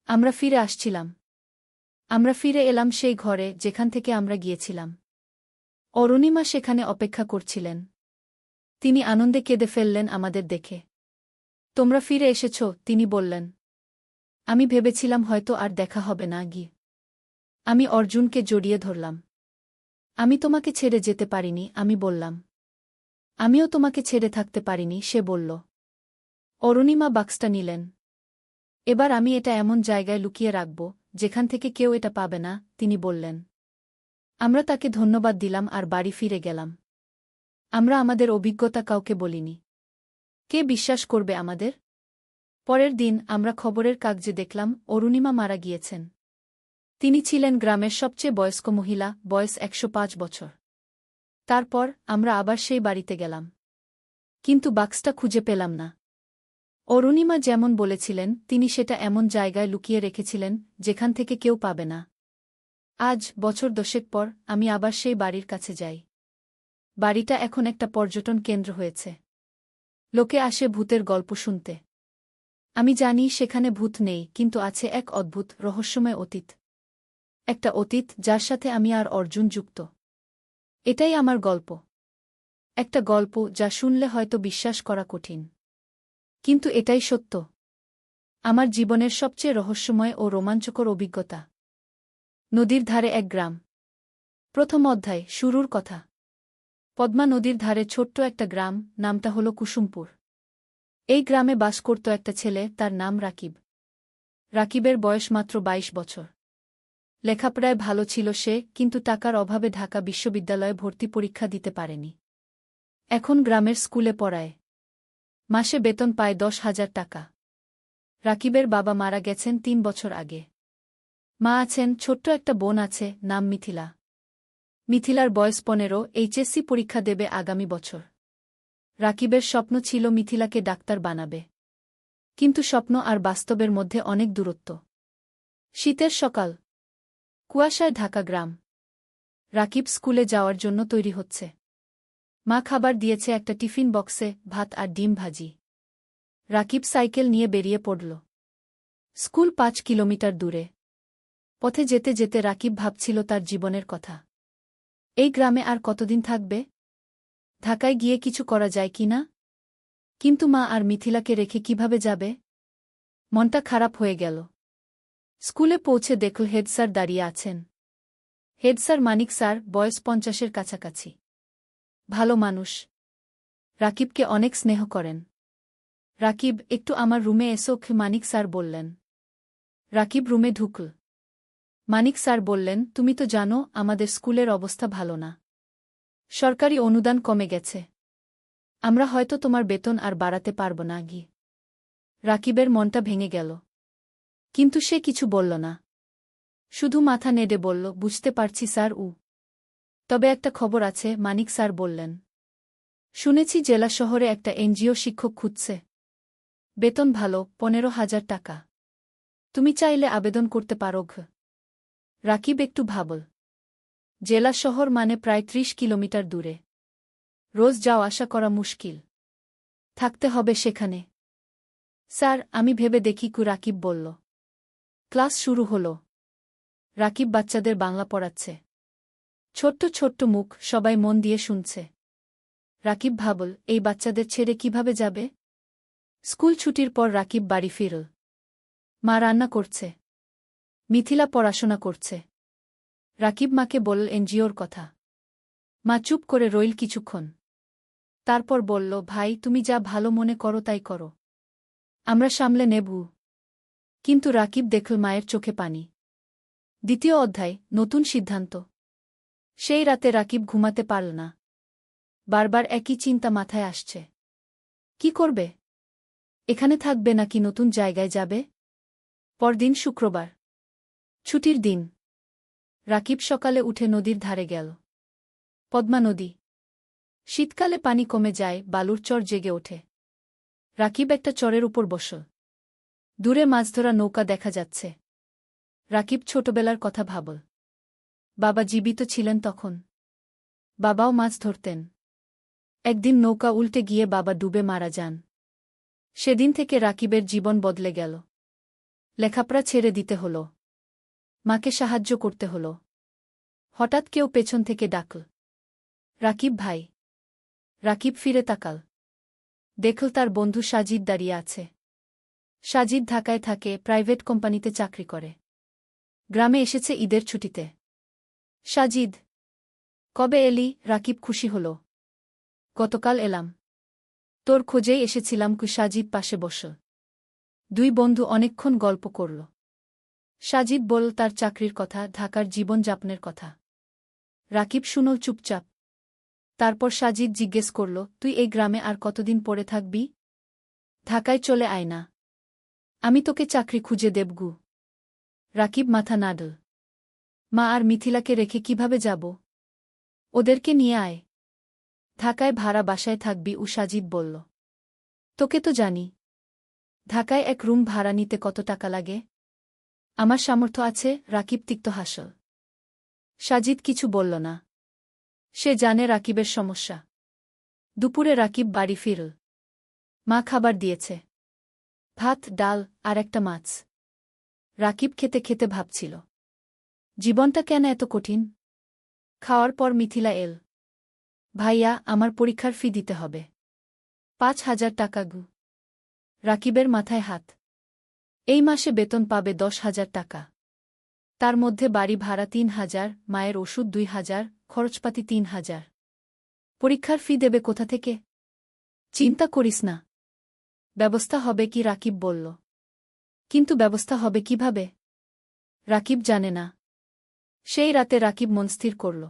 আমরা ফিরে আসছিলাম। আমরা ফিরে এলাম সেই ঘরে যেখান থেকে আমরা গিয়েছিলাম। অরুণিমা সেখানে অপেক্ষা করছিলেন। তিনি আনন্দে কেঁদে ফেললেন আমাদের দেখে। তোমরা ফিরে এসেছ, তিনি বললেন। আমি ভেবেছিলাম হয়তো আর দেখা হবে না গি। আমি অর্জুনকে জড়িয়ে ধরলাম। আমি তোমাকে ছেড়ে যেতে পারিনি, আমি বললাম। আমিও তোমাকে ছেড়ে থাকতে পারিনি, সে বলল। অরুণিমা বাক্সটা নিলেন। এবার আমি এটা এমন জায়গায় লুকিয়ে রাখব যেখান থেকে কেউ এটা পাবে না, তিনি বললেন। আমরা তাকে ধন্যবাদ দিলাম আর বাড়ি ফিরে গেলাম। আমরা আমাদের অভিজ্ঞতা কাউকে বলিনি। কে বিশ্বাস করবে আমাদের? পরের দিন আমরা খবরের কাগজে দেখলাম অরুণিমা মারা গিয়েছেন। তিনি ছিলেন গ্রামের সবচেয়ে বয়স্ক মহিলা, বয়স ১০৫ বছর। তারপর আমরা আবার সেই বাড়িতে গেলাম। কিন্তু বাক্সটা খুঁজে পেলাম না। অরুণিমা যেমন বলেছিলেন তিনি সেটা এমন জায়গায় লুকিয়ে রেখেছিলেন যেখান থেকে কেউ পাবে না। আজ বছর ১০ পর আমি আবার সেই বাড়ির কাছে যাই। বাড়িটা এখন একটা পর্যটন কেন্দ্র হয়েছে। লোকে আসে ভূতের গল্প শুনতে। আমি জানি সেখানে ভূত নেই, কিন্তু আছে এক অদ্ভুত রহস্যময় অতীত। একটা অতীত যার সাথে আমি আর অর্জুন যুক্ত। এটাই আমার গল্প। একটা গল্প যা শুনলে হয়তো বিশ্বাস করা কঠিন। কিন্তু এটাই সত্য। আমার জীবনের সবচেয়ে রহস্যময় ও রোমাঞ্চকর অভিজ্ঞতা। নদীর ধারে এক গ্রাম। প্রথম অধ্যায়, শুরুর কথা। পদ্মা নদীর ধারে ছোট্ট একটা গ্রাম, নামটা হল কুসুমপুর। এই গ্রামে বাস করত একটা ছেলে, তার নাম রাকিব। রাকিবের বয়স মাত্র ২২ বছর। লেখাপড়ায় ভালো ছিল সে, কিন্তু টাকার অভাবে ঢাকা বিশ্ববিদ্যালয়ে ভর্তি পরীক্ষা দিতে পারেনি। এখন গ্রামের স্কুলে পড়ায়। মাসে বেতন পায় ১০,০০০ টাকা। রাকিবের বাবা মারা গেছেন ৩ বছর আগে। মা আছেন, ছোট্ট একটা বোন আছে, নাম মিথিলা। মিথিলার বয়স ১৫, এইচএসসি পরীক্ষা দেবে আগামী বছর। রাকিবের স্বপ্ন ছিল মিথিলাকে ডাক্তার বানাবে। কিন্তু স্বপ্ন আর বাস্তবের মধ্যে অনেক দূরত্ব। শীতের সকাল, কুয়াশায় ঢাকা গ্রাম। রাকিব স্কুলে যাওয়ার জন্য তৈরি হচ্ছে। মা খাবার দিয়েছে একটা টিফিন বক্সে, ভাত আর ডিম ভাজি। রাকিব সাইকেল নিয়ে বেরিয়ে পড়ল। স্কুল ৫ কিলোমিটার দূরে। পথে যেতে যেতে রাকিব ভাবছিল তার জীবনের কথা। এই গ্রামে আর কতদিন থাকবে? ঢাকায় গিয়ে কিছু করা যায় কি না? কিন্তু মা আর মিথিলাকে রেখে কিভাবে যাবে? মনটা খারাপ হয়ে গেল। স্কুলে পৌঁছে দেখল হেড স্যার দাঁড়িয়ে আছেন। হেড স্যার মানিক স্যার, বয়স ৫০-এর কাছাকাছি। ভালো মানুষ। রাকিবকে অনেক স্নেহ করেন। রাকিব, একটু আমার রুমে এসো, মানিক স্যার বললেন। রাকিব রুমে ঢুকল। মানিক স্যার বললেন, তুমি তো জানো আমাদের স্কুলের অবস্থা ভালো না। সরকারি অনুদান কমে গেছে। আমরা হয়তো তোমার বেতন আর বাড়াতে পারব না। রাকিবের মনটা ভেঙে গেল। কিন্তু সে কিছু বলল না। শুধু মাথা নেড়ে বলল, বুঝতে পারছি স্যার। তবে একটা খবর আছে, মানিক স্যার বললেন। শুনেছি জেলা শহরে একটা এনজিও শিক্ষক খুঁজছে। বেতন ভালো, ১৫,০০০ টাকা। তুমি চাইলে আবেদন করতে পারো। রাকিব একটু ভাবল। জেলা শহর মানে প্রায় ৩০ কিলোমিটার দূরে। রোজ যাওয়া আসা করা মুশকিল। থাকতে হবে সেখানে। স্যার, আমি ভেবে দেখি। রাকিব বলল। ক্লাস শুরু হল। রাকিব বাচ্চাদের বাংলা পড়াচ্ছে। ছোট্ট ছোট্ট মুখ, সবাই মন দিয়ে শুনছে। রাকিব ভাবল, এই বাচ্চাদের ছেড়ে কিভাবে যাবে? স্কুল ছুটির পর রাকিব বাড়ি ফিরল। মা রান্না করছে। মিথিলা পড়াশোনা করছে। রাকিব মাকে বলল এনজিওর কথা। মা চুপ করে রইল কিছুক্ষণ। তারপর বলল, ভাই, তুমি যা ভালো মনে করো তাই করো। আমরা সামলে নেব। কিন্তু রাকিব দেখল মায়ের চোখে পানি। দ্বিতীয় অধ্যায়, নতুন সিদ্ধান্ত। সেই রাতে রাকিব ঘুমাতে পারল না। বারবার একই চিন্তা মাথায় আসছে। কি করবে? এখানে থাকবে নাকি নতুন জায়গায় যাবে? পরদিন শুক্রবার। ছুটির দিন। রাকিব সকালে উঠে নদীর ধারে গেল। পদ্মা নদী। শীতকালে পানি কমে যায়, বালুর চর জেগে ওঠে। রাকিব একটা চরের উপর বসল। দূরে মাছ ধরা নৌকা দেখা যাচ্ছে। রাকিব ছোটবেলার কথা ভাবল। বাবা জীবিত ছিলেন তখন। বাবাও মাছ ধরতেন। একদিন নৌকা উল্টে গিয়ে বাবা ডুবে মারা যান। সেদিন থেকে রাকিবের জীবন বদলে গেল। লেখাপড়া ছেড়ে দিতে হল। মাকে সাহায্য করতে হল। হঠাৎ কেউ পেছন থেকে ডাকল, রাকিব ভাই। রাকিব ফিরে তাকাল। দেখল তার বন্ধু সাজিদ দাঁড়িয়ে আছে। সাজিদ ঢাকায় থাকে, প্রাইভেট কোম্পানিতে চাকরি করে। গ্রামে এসেছে ঈদের ছুটিতে। সাজিদ, কবে এলি? রাকিব খুশি হল। গতকাল এলাম। তোর খোঁজেই এসেছিলাম। সাজিদ পাশে বসল। দুই বন্ধু অনেকক্ষণ গল্প করল। সাজিদ বলল তার চাকরির কথা, ঢাকার জীবনযাপনের কথা। রাকিব শুনল চুপচাপ। তারপর সাজিদ জিজ্ঞেস করল, তুই এই গ্রামে আর কতদিন পড়ে থাকবি? ঢাকায় চলে আয় না। আমি তোকে চাকরি খুঁজে দেবগু। রাকিব মাথা নাড়ল। মা আর মিথিলাকে রেখে কিভাবে যাব? ওদেরকে নিয়ে আয়। ঢাকায় ভাড়া বাসায় থাকবি, সাজিদ বলল। তোকে তো জানি। ঢাকায় এক রুম ভাড়া নিতে কত টাকা লাগে? আমার সামর্থ্য আছে। রাকিব তিক্ত হাসল। সাজিদ কিছু বলল না। সে জানে রাকিবের সমস্যা। দুপুরে রাকিব বাড়ি ফিরল। মা খাবার দিয়েছে। ভাত, ডাল আর একটা মাছ। রাকিব খেতে খেতে ভাবছিল, জীবনটা কেন এত কঠিন? খাওয়ার পর মিথিলা এল। ভাইয়া, আমার পরীক্ষার ফি দিতে হবে। ৫,০০০ টাকা। রাকিবের মাথায় হাত। এই মাসে বেতন পাবে ১০,০০০ টাকা। তার মধ্যে বাড়ি ভাড়া ৩,০০০, মায়ের ওষুধ ২,০০০, খরচপাতি ৩,০০০। পরীক্ষার ফি দেবে কোথা থেকে? চিন্তা করিস না, ব্যবস্থা হবে কি? রাকিব বলল। কিন্তু ব্যবস্থা হবে কিভাবে? রাকিব জানে না। সেই রাতে রাকিব মন স্থির করল।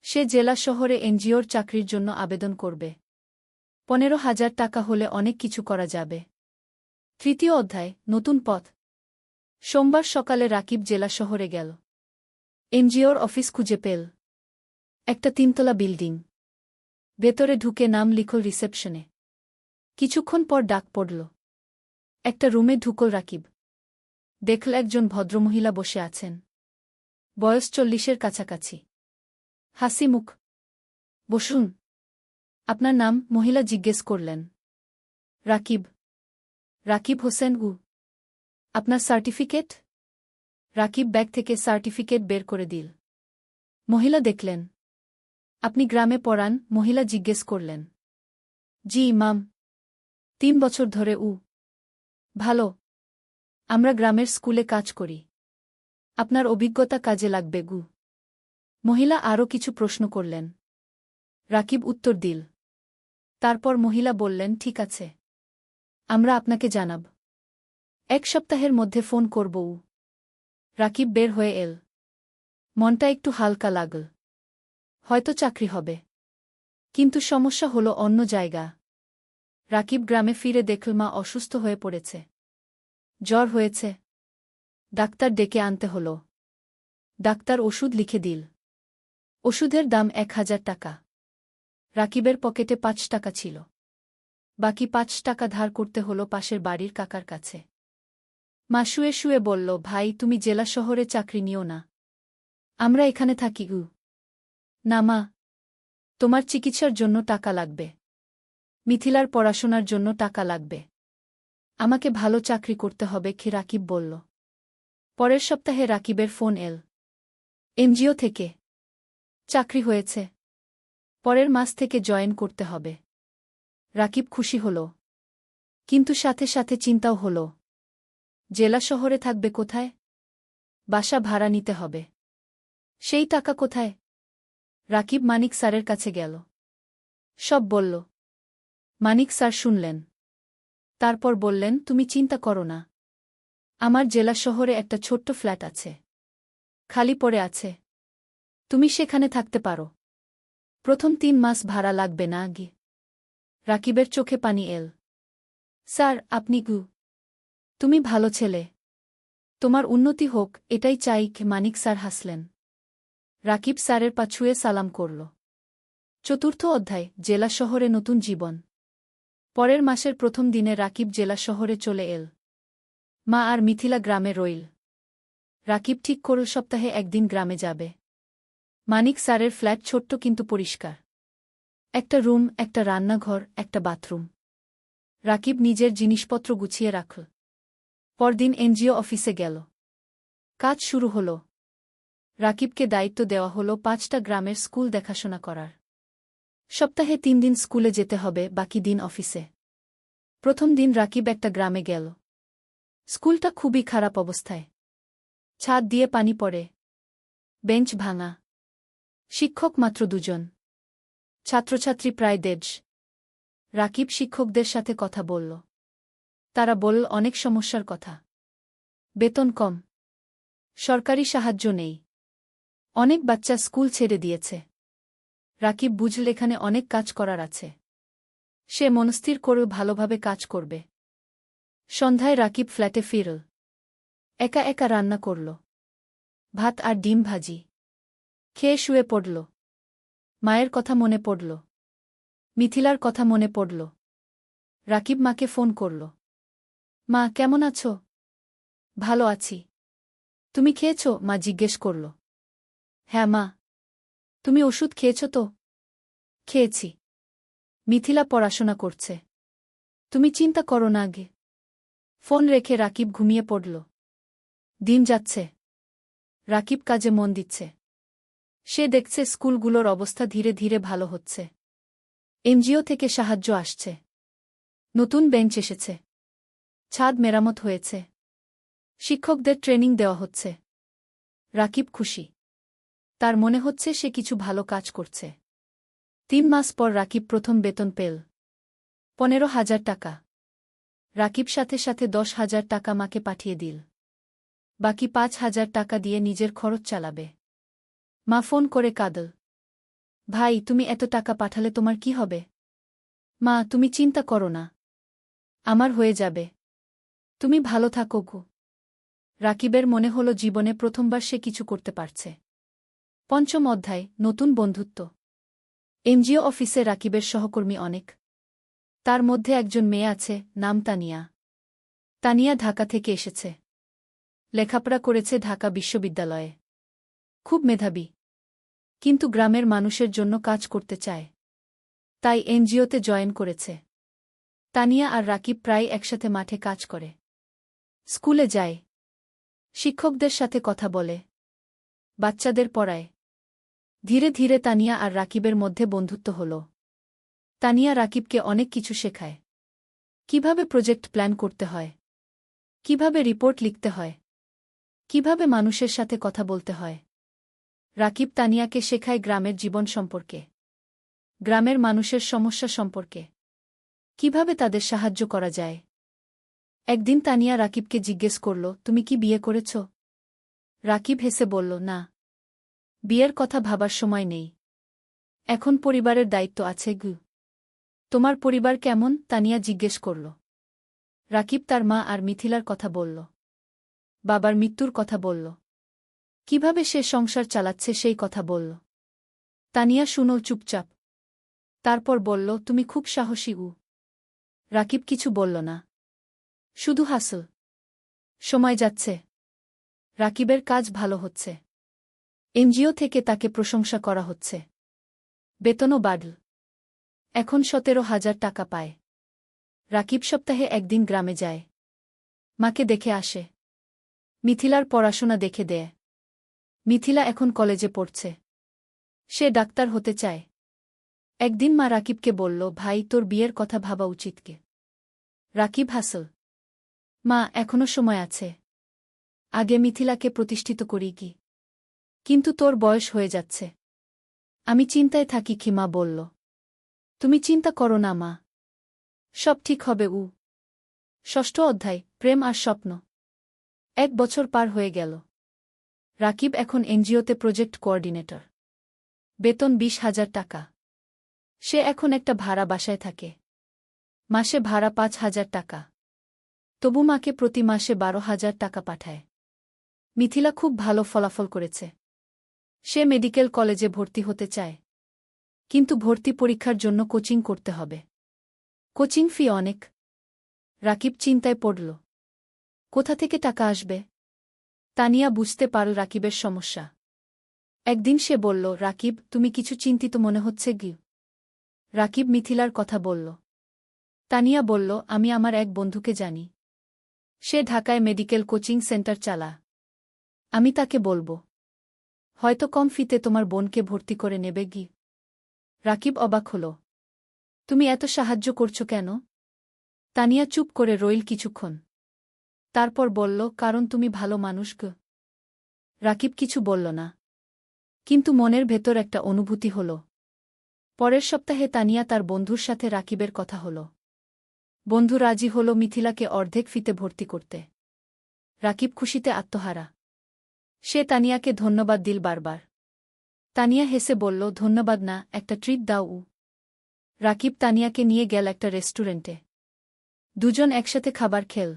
সে জেলা শহরে এনজিওর চাকরির জন্য আবেদন করবে। ১৫,০০০ টাকা হলে অনেক কিছু করা যাবে। তৃতীয় অধ্যায়, নতুন পথ। সোমবার সকালে রাকিব জেলা শহরে গেল। এনজিওর অফিস খুঁজে পেল। একটা ৩তলা বিল্ডিং। ভেতরে ঢুকে নাম লিখল রিসেপশনে। কিছুক্ষণ পর ডাক পড়ল। একটা রুমে ঢুকল রাকিব। দেখল একজন ভদ্রমহিলা বসে আছেন। বয়স 40-এর কাছাকাছি। হাসি মুখ। বসুন। আপনার নাম? মহিলা জিজ্ঞেস করলেন। রাকিব। রাকিব হোসেন। আপনার সার্টিফিকেট? রাকিব ব্যাগ থেকে সার্টিফিকেট বের করে দিল। মহিলা দেখলেন। আপনি গ্রামে পড়ান? মহিলা জিজ্ঞেস করলেন। জি ইমাম। 3 বছর ধরে। ভালো। আমরা গ্রামের স্কুলে কাজ করি। আপনার অভিজ্ঞতা কাজে লাগবে। মহিলা আরও কিছু প্রশ্ন করলেন। রাকিব উত্তর দিল। তারপর মহিলা বললেন, ঠিক আছে, আমরা আপনাকে জানাব। 1 সপ্তাহের মধ্যে ফোন করব। রাকিব বের হয়ে এল। মনটা একটু হালকা লাগল। হয়তো চাকরি হবে। কিন্তু সমস্যা হলো অন্য জায়গা। রাকিব গ্রামে ফিরে দেখল মা অসুস্থ হয়ে পড়েছে। জ্বর হয়েছে। ডাক্তার ডেকে আনতে হল। ডাক্তার ওষুধ লিখে দিল। ওষুধের দাম 1000 টাকা। রাকিবের পকেটে 5 টাকা ছিল। বাকি 5 টাকা ধার করতে হল পাশের বাড়ির কাকার কাছে। মা শুয়ে শুয়ে বলল, ভাই তুমি জেলা শহরে চাকরি নিও না। আমরা এখানে থাকি। না মা, তোমার চিকিৎসার জন্য টাকা লাগবে। মিথিলার পড়াশোনার জন্য টাকা লাগবে। আমাকে ভালো চাকরি করতে হবে কি? রাকিব বলল। পরের সপ্তাহে রাকিবের ফোন এল। এনজিও থেকে চাকরি হয়েছে। পরের মাস থেকে জয়েন করতে হবে। রাকিব খুশি হল। কিন্তু সাথে সাথে চিন্তাও হল। জেলা শহরে থাকবে কোথায়? বাসা ভাড়া নিতে হবে। সেই টাকা কোথায়? রাকিব মানিক স্যারের কাছে গেল। সব বলল। মানিক স্যার শুনলেন। তারপর বললেন, তুমি চিন্তা করো না। আমার জেলা শহরে একটা ছোট্ট ফ্ল্যাট আছে। খালি পড়ে আছে। তুমি সেখানে থাকতে পারো। প্রথম 3 মাস ভাড়া লাগবে না। রাকিবের চোখে পানি এল। স্যার, আপনি তুমি ভালো ছেলে। তোমার উন্নতি হোক, এটাই চাই। মানিক স্যার হাসলেন। রাকিব স্যারের পা ছুঁয়ে সালাম করল। 4র্থ অধ্যায়, জেলা শহরে নতুন জীবন। পরের মাসের প্রথম দিনে রাকিব জেলা শহরে চলে এল। মা আর মিথিলা গ্রামে রইল। রাকিব ঠিক করল সপ্তাহে একদিন গ্রামে যাবে। মানিক স্যারের ফ্ল্যাট ছোট্ট কিন্তু পরিষ্কার। একটা রুম, একটা রান্নাঘর, একটা বাথরুম। রাকিব নিজের জিনিসপত্র গুছিয়ে রাখল। পরদিন এনজিও অফিসে গেল। কাজ শুরু হল। রাকিবকে দায়িত্ব দেওয়া হল 5টা গ্রামের স্কুল দেখাশোনা করার। সপ্তাহে 3 দিন স্কুলে যেতে হবে, বাকি দিন অফিসে। প্রথম দিন রাকিব একটা গ্রামে গেল। স্কুলটা খুবই খারাপ অবস্থায়। ছাদ দিয়ে পানি পড়ে। বেঞ্চ ভাঙা। শিক্ষক মাত্র 2 জন। ছাত্রছাত্রী প্রায় 150। রাকিব শিক্ষকদের সাথে কথা বলল। তারা বলল অনেক সমস্যার কথা। বেতন কম। সরকারি সাহায্য নেই। অনেক বাচ্চা স্কুল ছেড়ে দিয়েছে। রাকিব বুঝল এখানে অনেক কাজ করার আছে। সে মনস্থির করে ভালোভাবে কাজ করবে। সন্ধ্যায় রাকিব ফ্ল্যাটে ফিরল। একা একা রান্না করল। ভাত আর ডিম ভাজি। খেয়ে শুয়ে পড়ল। মায়ের কথা মনে পড়ল। মিথিলার কথা মনে পড়ল। রাকিব মাকে ফোন করল। মা, কেমন আছো? ভালো আছি। তুমি খেয়েছ? মা জিজ্ঞেস করল। হ্যাঁ মা। তুমি ওষুধ খেয়েছ তো? খেয়েছি। মিথিলা পড়াশোনা করছে। তুমি চিন্তা করো না। ফোন রেখে রাকিব ঘুমিয়ে পড়ল। দিন যাচ্ছে। রাকিব কাজে মন দিচ্ছে। সে দেখছে স্কুলগুলোর অবস্থা ধীরে ধীরে ভালো হচ্ছে। এনজিও থেকে সাহায্য আসছে। নতুন বেঞ্চ এসেছে। ছাদ মেরামত হয়েছে। শিক্ষকদের ট্রেনিং দেওয়া হচ্ছে। রাকিব খুশি। তার মনে হচ্ছে সে কিছু ভালো কাজ করছে। 3 মাস পর রাকিব প্রথম বেতন পেল। 15,000 টাকা। রাকিব সাথে সাথে 10,000 টাকা মাকে পাঠিয়ে দিল। বাকি 5,000 টাকা দিয়ে নিজের খরচ চালাবে। মা ফোন করে কাঁদল। ভাই, তুমি এত টাকা পাঠালে তোমার কি হবে? মা, তুমি চিন্তা করো না। আমার হয়ে যাবে। তুমি ভালো থাকো। রাকিবের মনে হল জীবনে প্রথমবার সে কিছু করতে পারছে। 5ম অধ্যায়, নতুন বন্ধুত্ব। এনজিও অফিসে রাকিবের সহকর্মী অনেক। তার মধ্যে একজন মেয়ে আছে, নাম তানিয়া। তানিয়া ঢাকা থেকে এসেছে। লেখাপড়া করেছে ঢাকা বিশ্ববিদ্যালয়ে। খুব মেধাবী। কিন্তু গ্রামের মানুষের জন্য কাজ করতে চায়। তাই এনজিওতে জয়েন করেছে। তানিয়া আর রাকিব প্রায় একসাথে মাঠে কাজ করে। স্কুলে যায়। শিক্ষকদের সাথে কথা বলে। বাচ্চাদের পড়ায়। ধীরে ধীরে তানিয়া আর রাকিবের মধ্যে বন্ধুত্ব হল। তানিয়া রাকিবকে অনেক কিছু শেখায়। কিভাবে প্রজেক্ট প্ল্যান করতে হয়, কিভাবে রিপোর্ট লিখতে হয়, কিভাবে মানুষের সাথে কথা বলতে হয়। রাকিব তানিয়াকে শেখায় গ্রামের জীবন সম্পর্কে, গ্রামের মানুষের সমস্যা সম্পর্কে, কিভাবে তাদের সাহায্য করা যায়। একদিন তানিয়া রাকিবকে জিজ্ঞেস করল, তুমি কি বিয়ে করেছ? রাকিব হেসে বলল, না, বিয়ের কথা ভাবার সময় নেই। এখন পরিবারের দায়িত্ব আছে গু। তোমার পরিবার কেমন? তানিয়া জিজ্ঞেস করল। রাকিব তার মা আর মিথিলার কথা বলল। বাবার মৃত্যুর কথা বলল। কিভাবে সে সংসার চালাচ্ছে সেই কথা বলল। তানিয়া শুনল চুপচাপ। তারপর বলল, তুমি খুব সাহসী। রাকিব কিছু বলল না। শুধু হাসল। সময় যাচ্ছে। রাকিবের কাজ ভালো হচ্ছে। এনজিও থেকে তাকে প্রশংসা করা হচ্ছে। বেতনও বাড়ল। এখন 17,000 টাকা পায়। রাকিব সপ্তাহে একদিন গ্রামে যায়। মাকে দেখে আসে। মিথিলার পড়াশোনা দেখে দেয়। মিথিলা এখন কলেজে পড়ছে। সে ডাক্তার হতে চায়। একদিন মা রাকিবকে বলল, ভাই, তোর বিয়ের কথা ভাবা উচিত কে? রাকিব হাসল। মা, এখনো সময় আছে। আগে মিথিলাকে প্রতিষ্ঠিত করি কি। কিন্তু তোর বয়স হয়ে যাচ্ছে। আমি চিন্তায় থাকি কি, মা বলল। তুমি চিন্তা করো না মা। সব ঠিক হবে। 6ষ্ঠ অধ্যায়, প্রেম আর স্বপ্ন। 1 বছর পার হয়ে গেল। রাকিব এখন এনজিওতে প্রজেক্ট কোঅর্ডিনেটর। বেতন 20,000 টাকা। সে এখন একটা ভাড়া বাসায় থাকে। মাসে ভাড়া 5,000 টাকা। তবু মাকে প্রতি মাসে 12,000 টাকা পাঠায়। মিথিলা খুব ভালো ফলাফল করেছে। সে মেডিকেল কলেজে ভর্তি হতে চায়। কিন্তু ভর্তি পরীক্ষার জন্য কোচিং করতে হবে। কোচিং ফি অনেক। রাকিব চিন্তায় পড়ল। কোথা থেকে টাকা আসবে? তানিয়া বুঝতে পারল রাকিবের সমস্যা। একদিন সে বলল, রাকিব, তুমি কিছু চিন্তিত মনে হচ্ছে কি? রাকিব মিথিলার কথা বলল। তানিয়া বলল, আমি আমার এক বন্ধুকে জানি। সে ঢাকায় মেডিকেল কোচিং সেন্টার চালা। আমি তাকে বলবো। হয়তো কম ফিতে তোমার বোনকে ভর্তি করে নেবে গি। রাকিব অবাক হল। তুমি এত সাহায্য করছো কেন? তানিয়া চুপ করে রইল কিছুক্ষণ। তারপর বলল, কারণ তুমি ভালো মানুষ গো। রাকিব কিছু বলল না। কিন্তু মনের ভেতর একটা অনুভূতি হল। পরের সপ্তাহে তানিয়া তার বন্ধুর সাথে রাকিবের কথা হল। বন্ধু রাজি হল মিথিলাকে অর্ধেক ফিতে ভর্তি করতে। রাকিব খুশিতে আত্মহারা। সে তানিয়াকে ধন্যবাদ দিল বারবার। তানিয়া হেসে বলল, ধন্যবাদ না, একটা ট্রিট দাও। রাকিব তানিয়াকে নিয়ে গেল একটা রেস্টুরেন্টে। দুজন একসাথে খাবার খেল।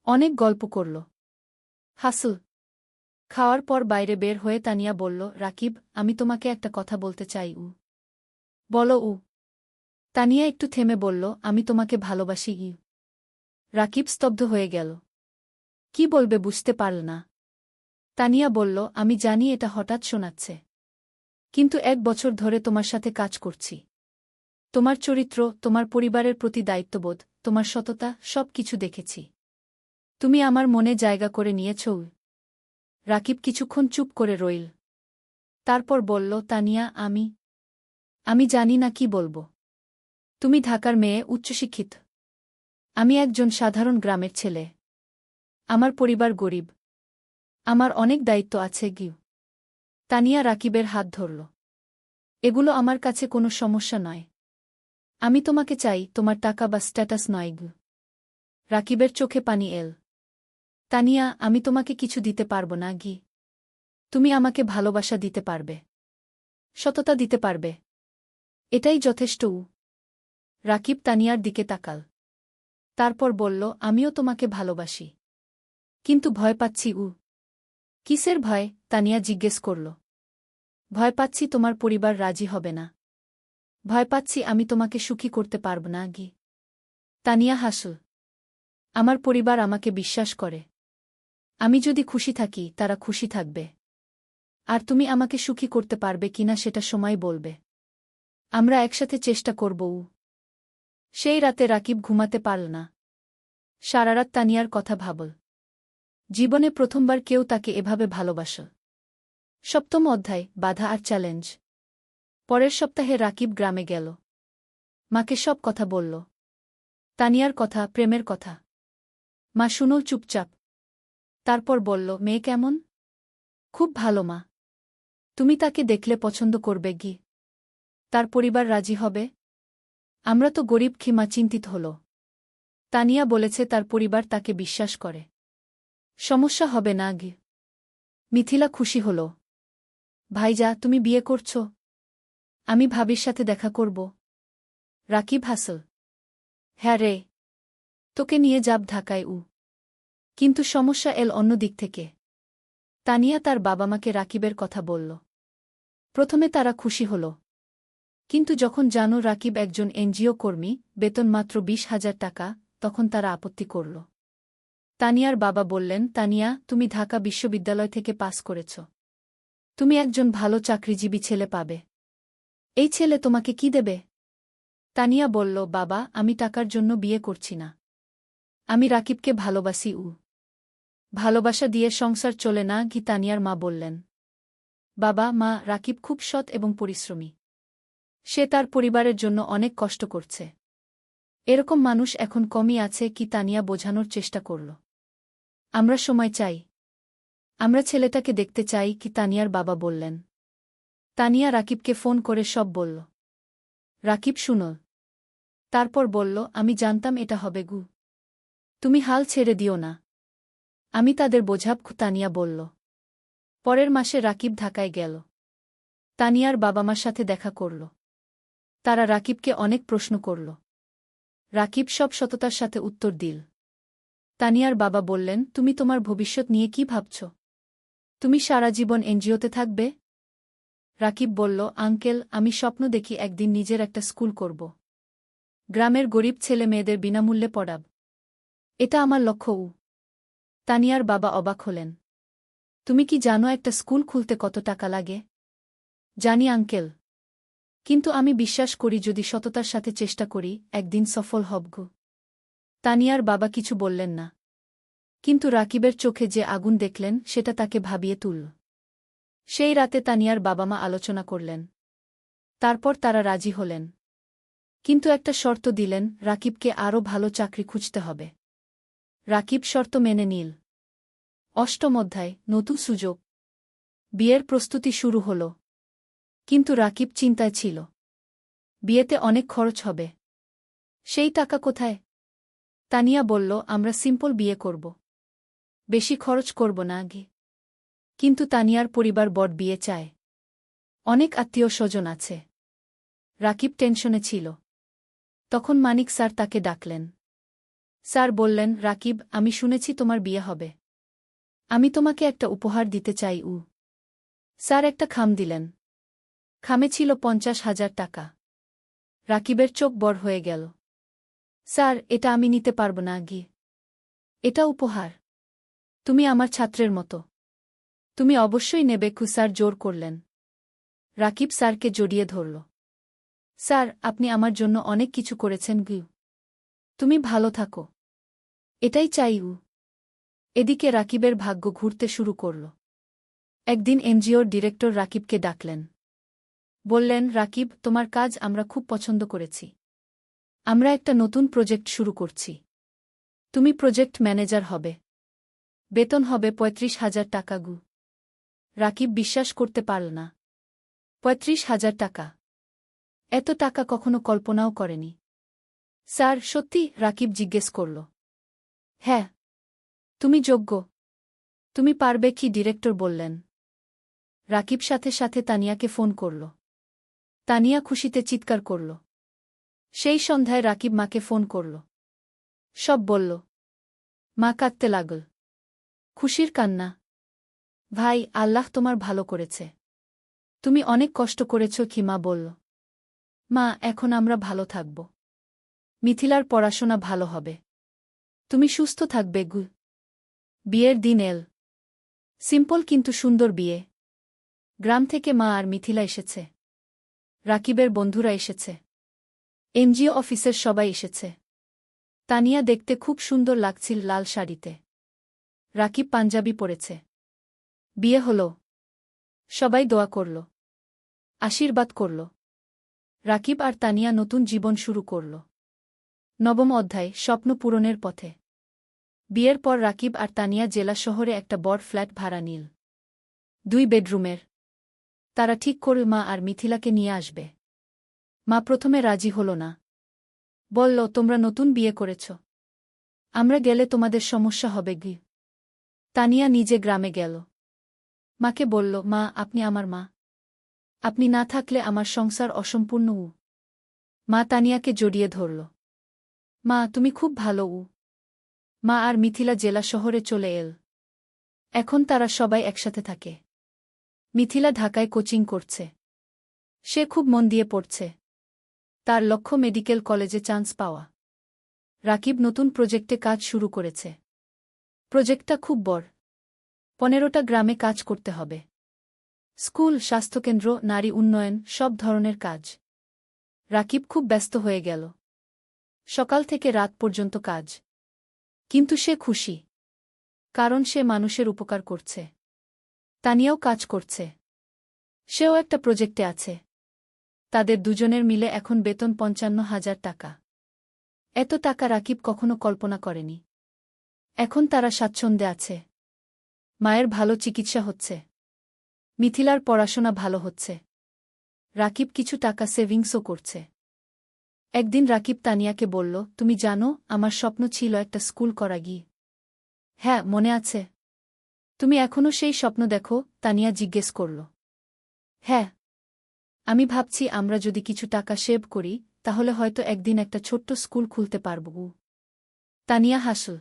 অনেক গল্প করল। হাসল। খাওয়ার পর বাইরে বের হয়ে তানিয়া বলল, রাকিব, আমি তোমাকে একটা কথা বলতে চাই। বলো। তানিয়া একটু থেমে বলল, আমি তোমাকে ভালোবাসি। রাকিব স্তব্ধ হয়ে গেল। কি বলবে বুঝতে পারল না। তানিয়া বলল, আমি জানি এটা হঠাৎ শোনাচ্ছে। কিন্তু 1 বছর ধরে তোমার সাথে কাজ করছি। তোমার চরিত্র, তোমার পরিবারের প্রতি দায়িত্ববোধ, তোমার সততা, সব কিছু দেখেছি। তুমি আমার মনে জায়গা করে নিয়েছ। রাকিব কিছুক্ষণ চুপ করে রইল। তারপর বলল, তানিয়া, আমি জানি না কি বলবো। তুমি ঢাকার মেয়ে, উচ্চশিক্ষিত। আমি একজন সাধারণ গ্রামের ছেলে। আমার পরিবার গরিব। আমার অনেক দায়িত্ব আছে গিউ। তানিয়া রাকিবের হাত ধরল। এগুলো আমার কাছে কোনো সমস্যা নয়। আমি তোমাকে চাই, তোমার টাকা বা স্ট্যাটাস নয় গু। রাকিবের চোখে পানি এল। তানিয়া, আমি তোমাকে কিছু দিতে পারবো না গি। তুমি আমাকে ভালোবাসা দিতে পারবে। সততা দিতে পারবে। এটাই যথেষ্ট। রাকিব তানিয়ার দিকে তাকাল। তারপর বলল, আমিও তোমাকে ভালোবাসি। কিন্তু ভয় পাচ্ছি। কিসের ভয়? তানিয়া জিজ্ঞেস করল। ভয় পাচ্ছি তোমার পরিবার রাজি হবে না। ভয় পাচ্ছি আমি তোমাকে সুখী করতে পারব না গি। তানিয়া হাসল। আমার পরিবার আমাকে বিশ্বাস করে। আমি যদি খুশি থাকি তারা খুশি থাকবে। আর তুমি আমাকে সুখী করতে পারবে কিনা সেটা সময় বলবে। আমরা একসাথে চেষ্টা করব। সেই রাতে রাকিব ঘুমাতে পারল না। সারারাত তানিয়ার কথা ভাবল। জীবনে প্রথমবার কেউ তাকে এভাবে ভালোবাসল। সপ্তম অধ্যায়, বাধা আর চ্যালেঞ্জ। পরের সপ্তাহে রাকিব গ্রামে গেল। মাকে সব কথা বলল। তানিয়ার কথা, প্রেমের কথা। মা শুনল চুপচাপ। তারপর বলল, মেয়ে কেমন? খুব ভালো মা। তুমি তাকে দেখলে পছন্দ করবে কি? তার পরিবার রাজি হবে? আমরা তো গরিব, খিমা চিন্তিত হল। তানিয়া বলেছে তার পরিবার তাকে বিশ্বাস করে। সমস্যা হবে না গি। মিথিলা খুশি হল। ভাইজা, তুমি বিয়ে করছ? আমি ভাবির সাথে দেখা করব। রাকিব হাসল। হ্যাঁ রে, তোকে নিয়ে যাব ঢাকায়। কিন্তু সমস্যা এল অন্য দিক থেকে। তানিয়া তার বাবা মাকে রাকিবের কথা বলল। প্রথমে তারা খুশি হল। কিন্তু যখন জানো রাকিব একজন এনজিও কর্মী, বেতন মাত্র 20,000 টাকা, তখন তারা আপত্তি করল। তানিয়ার বাবা বললেন, তানিয়া, তুমি ঢাকা বিশ্ববিদ্যালয় থেকে পাস করেছ। তুমি একজন ভালো চাকরিজীবী ছেলে পাবে। এই ছেলে তোমাকে কি দেবে? তানিয়া বলল, বাবা, আমি টাকার জন্য বিয়ে করছি না। আমি রাকিবকে ভালোবাসি। ভালোবাসা দিয়ে সংসার চলে না কি? তানিয়ার মা বললেন। বাবা, মা, রাকিব খুব সৎ এবং পরিশ্রমী। সে তার পরিবারের জন্য অনেক কষ্ট করছে। এরকম মানুষ এখন কমই আছে কি? তানিয়া বোঝানোর চেষ্টা করল। আমরা সময় চাই। আমরা ছেলেটাকে দেখতে চাই কি? তানিয়ার বাবা বললেন। তানিয়া রাকিবকে ফোন করে সব বলল। রাকিব শুনল। তারপর বলল, আমি জানতাম এটা হবে গু। তুমি হাল ছেড়ে দিও না। আমি তাদের বোঝাব। তানিয়া বলল। পরের মাসে রাকিব ঢাকায় গেল। তানিয়ার বাবা মার সাথে দেখা করল। তারা রাকিবকে অনেক প্রশ্ন করল। রাকিব সব সততার সাথে উত্তর দিল। তানিয়ার বাবা বললেন, তুমি তোমার ভবিষ্যৎ নিয়ে কি ভাবছ? তুমি সারা জীবন এনজিওতে থাকবে? রাকিব বলল, আঙ্কেল, আমি স্বপ্ন দেখি একদিন নিজের একটা স্কুল করব। গ্রামের গরিব ছেলে মেয়েদের বিনামূল্যে পড়াব। এটা আমার লক্ষ্য। তানিয়ার বাবা অবাক হলেন। তুমি কি জানো একটা স্কুল খুলতে কত টাকা লাগে? জানি আঙ্কেল। কিন্তু আমি বিশ্বাস করি যদি সততার সাথে চেষ্টা করি, একদিন সফল হব। তানিয়ার বাবা কিছু বললেন না। কিন্তু রাকিবের চোখে যে আগুন দেখলেন সেটা তাকে ভাবিয়ে তুলল। সেই রাতে তানিয়ার বাবা মা আলোচনা করলেন। তারপর তারা রাজি হলেন। কিন্তু একটা শর্ত দিলেন, রাকিবকে আরও ভালো চাকরি খুঁজতে হবে। রাকিব শর্ত মেনে নিল। অষ্টম অধ্যায়, নতুন সুযোগ। বিয়ের প্রস্তুতি শুরু হল। কিন্তু রাকিব চিন্তায় ছিল। বিয়েতে অনেক খরচ হবে। সেই টাকা কোথায়? তানিয়া বলল, আমরা সিম্পল বিয়ে করব। বেশি খরচ করব না আগে। কিন্তু তানিয়ার পরিবার বড় বিয়ে চায়। অনেক আত্মীয় স্বজন আছে। রাকিব টেনশনে ছিল। তখন মানিক স্যার তাকে ডাকলেন। স্যার বললেন, রাকিব, আমি শুনেছি তোমার বিয়ে হবে। আমি তোমাকে একটা উপহার দিতে চাই। স্যার একটা খাম দিলেন। খামে ছিল 50,000 টাকা। রাকিবের চোখ বড় হয়ে গেল। স্যার, এটা আমি নিতে পারব না আগে। এটা উপহার। তুমি আমার ছাত্রের মতো। তুমি অবশ্যই নেবে। স্যার জোর করলেন। রাকিব স্যারকে জড়িয়ে ধরল। স্যার, আপনি আমার জন্য অনেক কিছু করেছেন। তুমি ভালো থাকো। এটাই চাই। এদিকে রাকিবের ভাগ্য ঘুরতে শুরু করল। একদিন এনজিওর ডিরেক্টর রাকিবকে ডাকলেন। বললেন, রাকিব, তোমার কাজ আমরা খুব পছন্দ করেছি। আমরা একটা নতুন প্রজেক্ট শুরু করছি। তুমি প্রজেক্ট ম্যানেজার হবে। বেতন হবে 35,000 টাকা। রাকিব বিশ্বাস করতে পারল না। 35,000 টাকা! এত টাকা কখনো কল্পনাও করেনি। স্যার, সত্যি? রাকিব জিজ্ঞেস করল। হ্যাঁ, তুমি যোগ্য। তুমি পারবে কি? ডিরেক্টর বললেন। রাকিব সাথে সাথে তানিয়াকে ফোন করল। তানিয়া খুশিতে চিৎকার করল। সেই সন্ধ্যায় রাকিব মাকে ফোন করল। সব বলল। মা কাঁদতে লাগল। খুশির কান্না। ভাই, আল্লাহ তোমার ভালো করেছে। তুমি অনেক কষ্ট করেছ কি? মা বলল। মা, এখন আমরা ভালো থাকব। মিথিলার পড়াশোনা ভালো হবে। তুমি সুস্থ থাকবে গু। বিয়ের দিন এল। সিম্পল কিন্তু সুন্দর বিয়ে। গ্রাম থেকে মা আর মিথিলা এসেছে। রাকিবের বন্ধুরা এসেছে। এনজিও অফিসের সবাই এসেছে। তানিয়া দেখতে খুব সুন্দর লাগছিল লাল শাড়িতে। রাকিব পাঞ্জাবি পরেছে। বিয়ে হল। সবাই দোয়া করল। আশীর্বাদ করল। রাকিব আর তানিয়া নতুন জীবন শুরু করল। নবম অধ্যায়, স্বপ্ন পূরণের পথে। বিয়ের পর রাকিব আর তানিয়া জেলা শহরে একটা বড় ফ্ল্যাট ভাড়া নিল। 2 বেডরুমের। তারা ঠিক করল মা আর মিথিলাকে নিয়ে আসবে। মা প্রথমে রাজি হল না। বলল, তোমরা নতুন বিয়ে করেছ। আমরা গেলে তোমাদের সমস্যা হবে গি। তানিয়া নিজে গ্রামে গেল। মাকে বলল, মা, আপনি আমার মা। আপনি না থাকলে আমার সংসার অসম্পূর্ণ। মা তানিয়াকে জড়িয়ে ধরল। মা, তুমি খুব ভালো। মা আর মিথিলা জেলা শহরে চলে এল। এখন তারা সবাই একসাথে থাকে। মিথিলা ঢাকায় কোচিং করছে। সে খুব মন দিয়ে পড়ছে। তার লক্ষ্য মেডিকেল কলেজে চান্স পাওয়া। রাকিব নতুন প্রজেক্টে কাজ শুরু করেছে। প্রজেক্টটা খুব বড়। 15টা গ্রামে কাজ করতে হবে। স্কুল, স্বাস্থ্যকেন্দ্র, নারী উন্নয়ন, সব ধরনের কাজ। রাকিব খুব ব্যস্ত হয়ে গেল। সকাল থেকে রাত পর্যন্ত কাজ। কিন্তু সে খুশি। কারণ সে মানুষের উপকার করছে। তানিয়াও কাজ করছে। সেও একটা প্রজেক্টে আছে। তাদের দুজনের মিলে এখন বেতন 55,000 টাকা। এত টাকা রাকিব কখনো কল্পনা করেনি। এখন তারা স্বাচ্ছন্দ্যে আছে। মায়ের ভালো চিকিৎসা হচ্ছে। মিথিলার পড়াশোনা ভালো হচ্ছে। রাকিব কিছু টাকা সেভিংসও করছে। একদিন রাকিব তানিয়াকে বলল, তুমি জানো, আমার স্বপ্ন ছিল একটা স্কুল করা গিয়ে। হ্যাঁ, মনে আছে। তুমি এখনও সেই স্বপ্ন দেখো? তানিয়া জিজ্ঞেস করল। হ্যাঁ। আমি ভাবছি আমরা যদি কিছু টাকা সেভ করি, তাহলে হয়তো একদিন একটা ছোট্ট স্কুল খুলতে পারব। তানিয়া হাসল।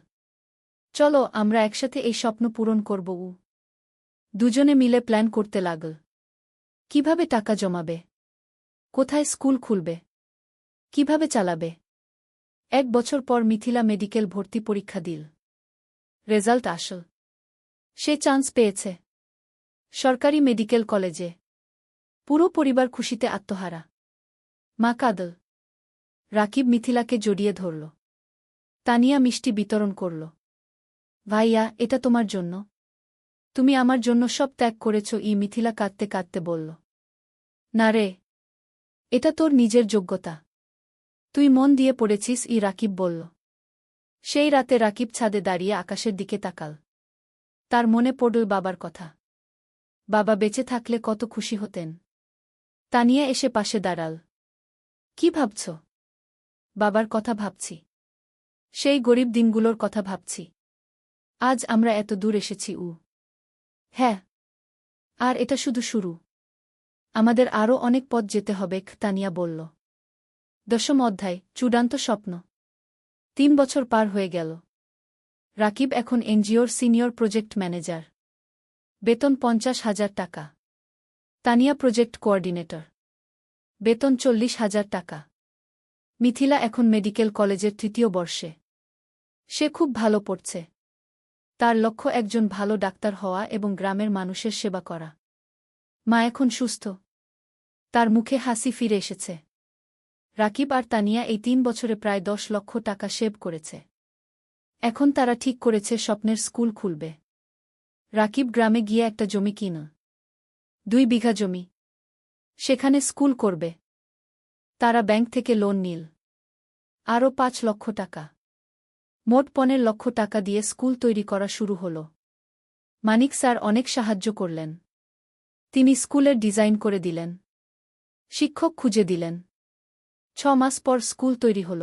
চলো, আমরা একসাথে এই স্বপ্ন পূরণ করব। দুজনে মিলে প্ল্যান করতে লাগল। কিভাবে টাকা জমাবে? কোথায় স্কুল খুলবে? কিভাবে চালাবে? 1 বছর পর মিথিলা মেডিকেল ভর্তি পরীক্ষা দিল। রেজাল্ট আসল। সে চান্স পেয়েছে। সরকারি মেডিকেল কলেজে। পুরো পরিবার খুশিতে আত্মহারা। মা কাঁদল। রাকিব মিথিলাকে জড়িয়ে ধরল। তানিয়া মিষ্টি বিতরণ করল। ভাইয়া, এটা তোমার জন্য। তুমি আমার জন্য সব ত্যাগ করেছ। মিথিলা কাঁদতে কাঁদতে বলল। না রে, এটা তোর নিজের যোগ্যতা। তুই মন দিয়ে পড়েছিস। রাকিব বলল। সেই রাতে রাকিব ছাদে দাঁড়িয়ে আকাশের দিকে তাকাল। তার মনে পড়ল বাবার কথা। বাবা বেঁচে থাকলে কত খুশি হতেন। তানিয়া এসে পাশে দাঁড়াল। কি ভাবছ? বাবার কথা ভাবছি। সেই গরিব দিনগুলোর কথা ভাবছি। আজ আমরা এত দূর এসেছি। হ্যাঁ। আর এটা শুধু শুরু। আমাদের আরও অনেক পথ যেতে হবে। তানিয়া বলল। 10ম অধ্যায়, চূড়ান্ত স্বপ্ন। 3 বছর পার হয়ে গেল। রাকিব এখন এনজিওর সিনিয়র প্রজেক্ট ম্যানেজার। বেতন 50,000 টাকা। Tania project coordinator. বেতন 40,000 টাকা। মিথিলা এখন মেডিকেল কলেজের 3য় বর্ষে। সে খুব ভালো পড়ছে। তার লক্ষ্য একজন ভালো ডাক্তার হওয়া এবং গ্রামের মানুষের সেবা করা। মা এখন সুস্থ। তার মুখে হাসি ফিরে এসেছে। রাকিব আর তানিয়া এই 3 বছরে প্রায় 10 লক্ষ টাকা সেভ করেছে। এখন তারা ঠিক করেছে স্বপ্নের স্কুল খুলবে। রাকিব গ্রামে গিয়ে একটা জমি কিন। 2 বিঘা জমি। সেখানে স্কুল করবে। তারা ব্যাংক থেকে লোন নিল। আরও 5 লক্ষ টাকা। মোট 15 লক্ষ টাকা দিয়ে স্কুল তৈরি করা শুরু হল। মানিক স্যার অনেক সাহায্য করলেন। তিনি স্কুলের ডিজাইন করে দিলেন। শিক্ষক খুঁজে দিলেন। 6 মাস পর স্কুল তৈরি হল।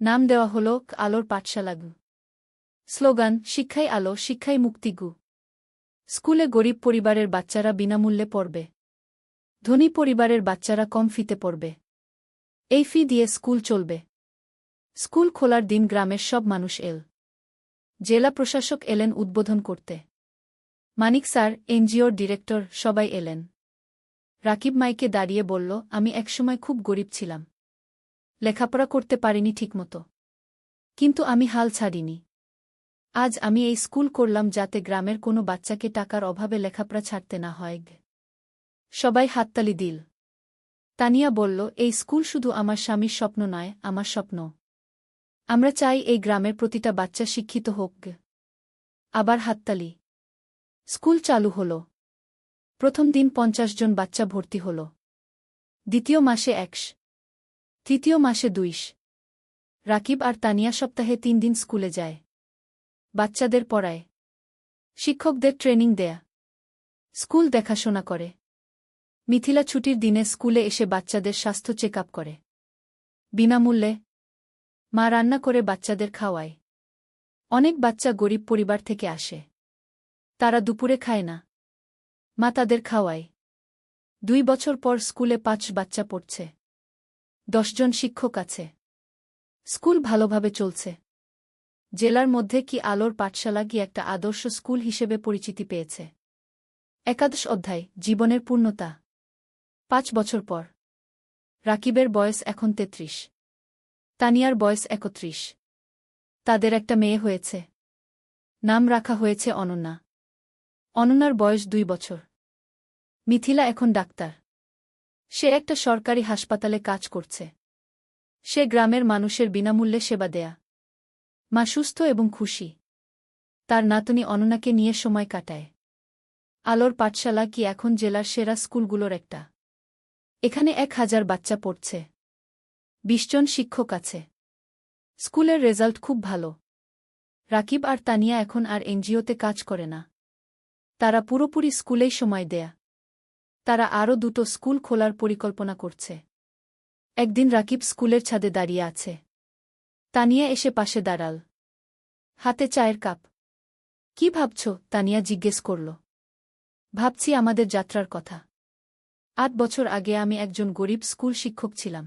নাম দেওয়া হল আলোর পাঠশালা। স্লোগান, শিক্ষাই আলো, শিক্ষাই মুক্তি। স্কুলে গরিব পরিবারের বাচ্চারা বিনামূল্যে পড়বে। ধনী পরিবারের বাচ্চারা কম ফিতে পড়বে। এই ফি দিয়ে স্কুল চলবে। স্কুল খোলার দিন গ্রামের সব মানুষ এল। জেলা প্রশাসক এলেন উদ্বোধন করতে। মানিক স্যার, এনজিওর ডিরেক্টর, সবাই এলেন। রাকিব মাইকে দাঁড়িয়ে বলল, আমি একসময় খুব গরিব ছিলাম। লেখাপড়া করতে পারিনি ঠিকমতো। কিন্তু আমি হাল ছাড়িনি। আজ আমি এই স্কুল করলাম যাতে গ্রামের কোনো বাচ্চাকে টাকার অভাবে লেখাপড়া ছাড়তে না হয়। সবাই হাততালি দিল। তানিয়া বলল, এই স্কুল শুধু আমার স্বামীর স্বপ্ন নয়, আমার স্বপ্ন। আমরা চাই এই গ্রামের প্রতিটা বাচ্চা শিক্ষিত হোক। আবার হাততালি। স্কুল চালু হল। প্রথম দিন ৫০ জন বাচ্চা ভর্তি হল। দ্বিতীয় মাসে ১০০, তৃতীয় মাসে ২০। রাকিব আর তানিয়া সপ্তাহে ৩ দিন স্কুলে যায়। বাচ্চাদের পড়ায়, শিক্ষকদের ট্রেনিং দেয়া, স্কুল দেখাশোনা করে। মিথিলা ছুটির দিনে স্কুলে এসে বাচ্চাদের স্বাস্থ্য চেক আপ করে। বিনামূল্যে মা রান্না করে বাচ্চাদের খাওয়ায়। অনেক বাচ্চা গরিব পরিবার থেকে আসে। তারা দুপুরে খায় না। মা তাদের খাওয়ায়। ২ বছর পর স্কুলে ৫ বাচ্চা পড়ছে। ১০ জন শিক্ষক আছে। স্কুল ভালোভাবে চলছে। জেলার মধ্যে কি আলোর পাঠশালা কি একটা আদর্শ স্কুল হিসেবে পরিচিতি পেয়েছে। একাদশ অধ্যায়, জীবনের পূর্ণতা। ৫ বছর পর রাকিবের বয়স এখন ৩৩। তানিয়ার বয়স ৩১। তাদের একটা মেয়ে হয়েছে। নাম রাখা হয়েছে অনন্যা। অনন্যার বয়স ২ বছর। মিথিলা এখন ডাক্তার। সে একটা সরকারি হাসপাতালে কাজ করছে। সে গ্রামের মানুষের বিনামূল্যে সেবা দেয়া। মা সুস্থ এবং খুশি। তার নাতনি অনন্যাকে নিয়ে সময় কাটায়। আলোর পাঠশালা কি এখন জেলার সেরা স্কুলগুলোর একটা। এখানে ১,০০০ বাচ্চা পড়ছে। ২০ জন শিক্ষক আছে। স্কুলের রেজাল্ট খুব ভালো। রাকিব আর তানিয়া এখন আর এনজিওতে কাজ করে না। তারা পুরোপুরি স্কুলেই সময় দেয়া। তারা আরও ২টো স্কুল খোলার পরিকল্পনা করছে। একদিন রাকিব স্কুলের ছাদে দাঁড়িয়ে আছে। তানিয়া এসে পাশে দাঁড়াল। হাতে চায়ের কাপ। কি ভাবছ? তানিয়া জিজ্ঞেস করল। ভাবছি আমাদের যাত্রার কথা। ৮ বছর আগে আমি একজন গরিব স্কুল শিক্ষক ছিলাম।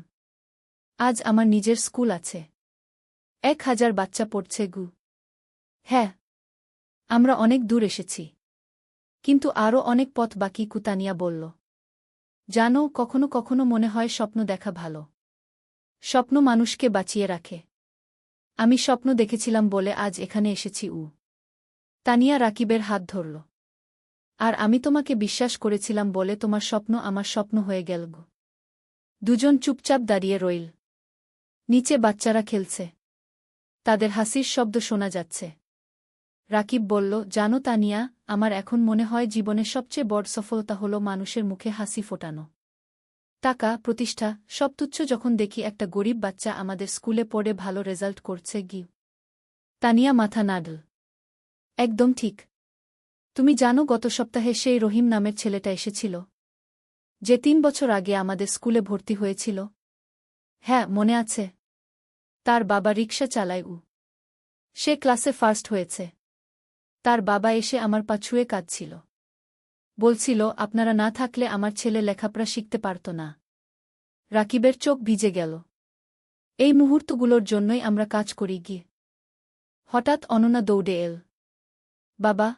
আজ আমার নিজের স্কুল আছে। ১,০০০ বাচ্চা পড়ছে গু। হ্যাঁ, আমরা অনেক দূর এসেছি। কিন্তু আরও অনেক পথ বাকি, তানিয়া বলল। জানো, কখনো কখনো মনে হয় স্বপ্ন দেখা ভালো। স্বপ্ন মানুষকে বাঁচিয়ে রাখে। আমি স্বপ্ন দেখেছিলাম বলে আজ এখানে এসেছি। তানিয়া রাকিবের হাত ধরল। আর আমি তোমাকে বিশ্বাস করেছিলাম বলে তোমার স্বপ্ন আমার স্বপ্ন হয়ে গেল। দুজন চুপচাপ দাঁড়িয়ে রইল। নিচে বাচ্চারা খেলছে। তাদের হাসির শব্দ শোনা যাচ্ছে। রাকিব বলল, জানো তানিয়া, আমার এখন মনে হয় জীবনের সবচেয়ে বড় সফলতা হলো মানুষের মুখে হাসি ফোটানো। টাকা, প্রতিষ্ঠা সব তুচ্ছ যখন দেখি একটা গরিব বাচ্চা আমাদের স্কুলে পড়ে ভালো রেজাল্ট করছে। তানিয়া মাথা নাড়ল। একদম ঠিক। তুমি জানো, গত সপ্তাহে সেই রহিম নামের ছেলেটা এসেছিল, যে ৩ বছর আগে আমাদের স্কুলে ভর্তি হয়েছিল? হ্যাঁ, মনে আছে। তার বাবা রিকশা চালায়। সে ক্লাসে ফার্স্ট হয়েছে। তার বাবা এসে আমার পা ছুঁয়ে কাঁদছিল। বলছিল, আপনারা না থাকলে আমার ছেলে লেখাপড়া শিখতে পারত না। রাকিবের চোখ ভিজে গেল। এই মুহূর্তগুলোর জন্যই আমরা কাজ করি। হঠাৎ অনন্যা দৌড়ে এল। বাবা,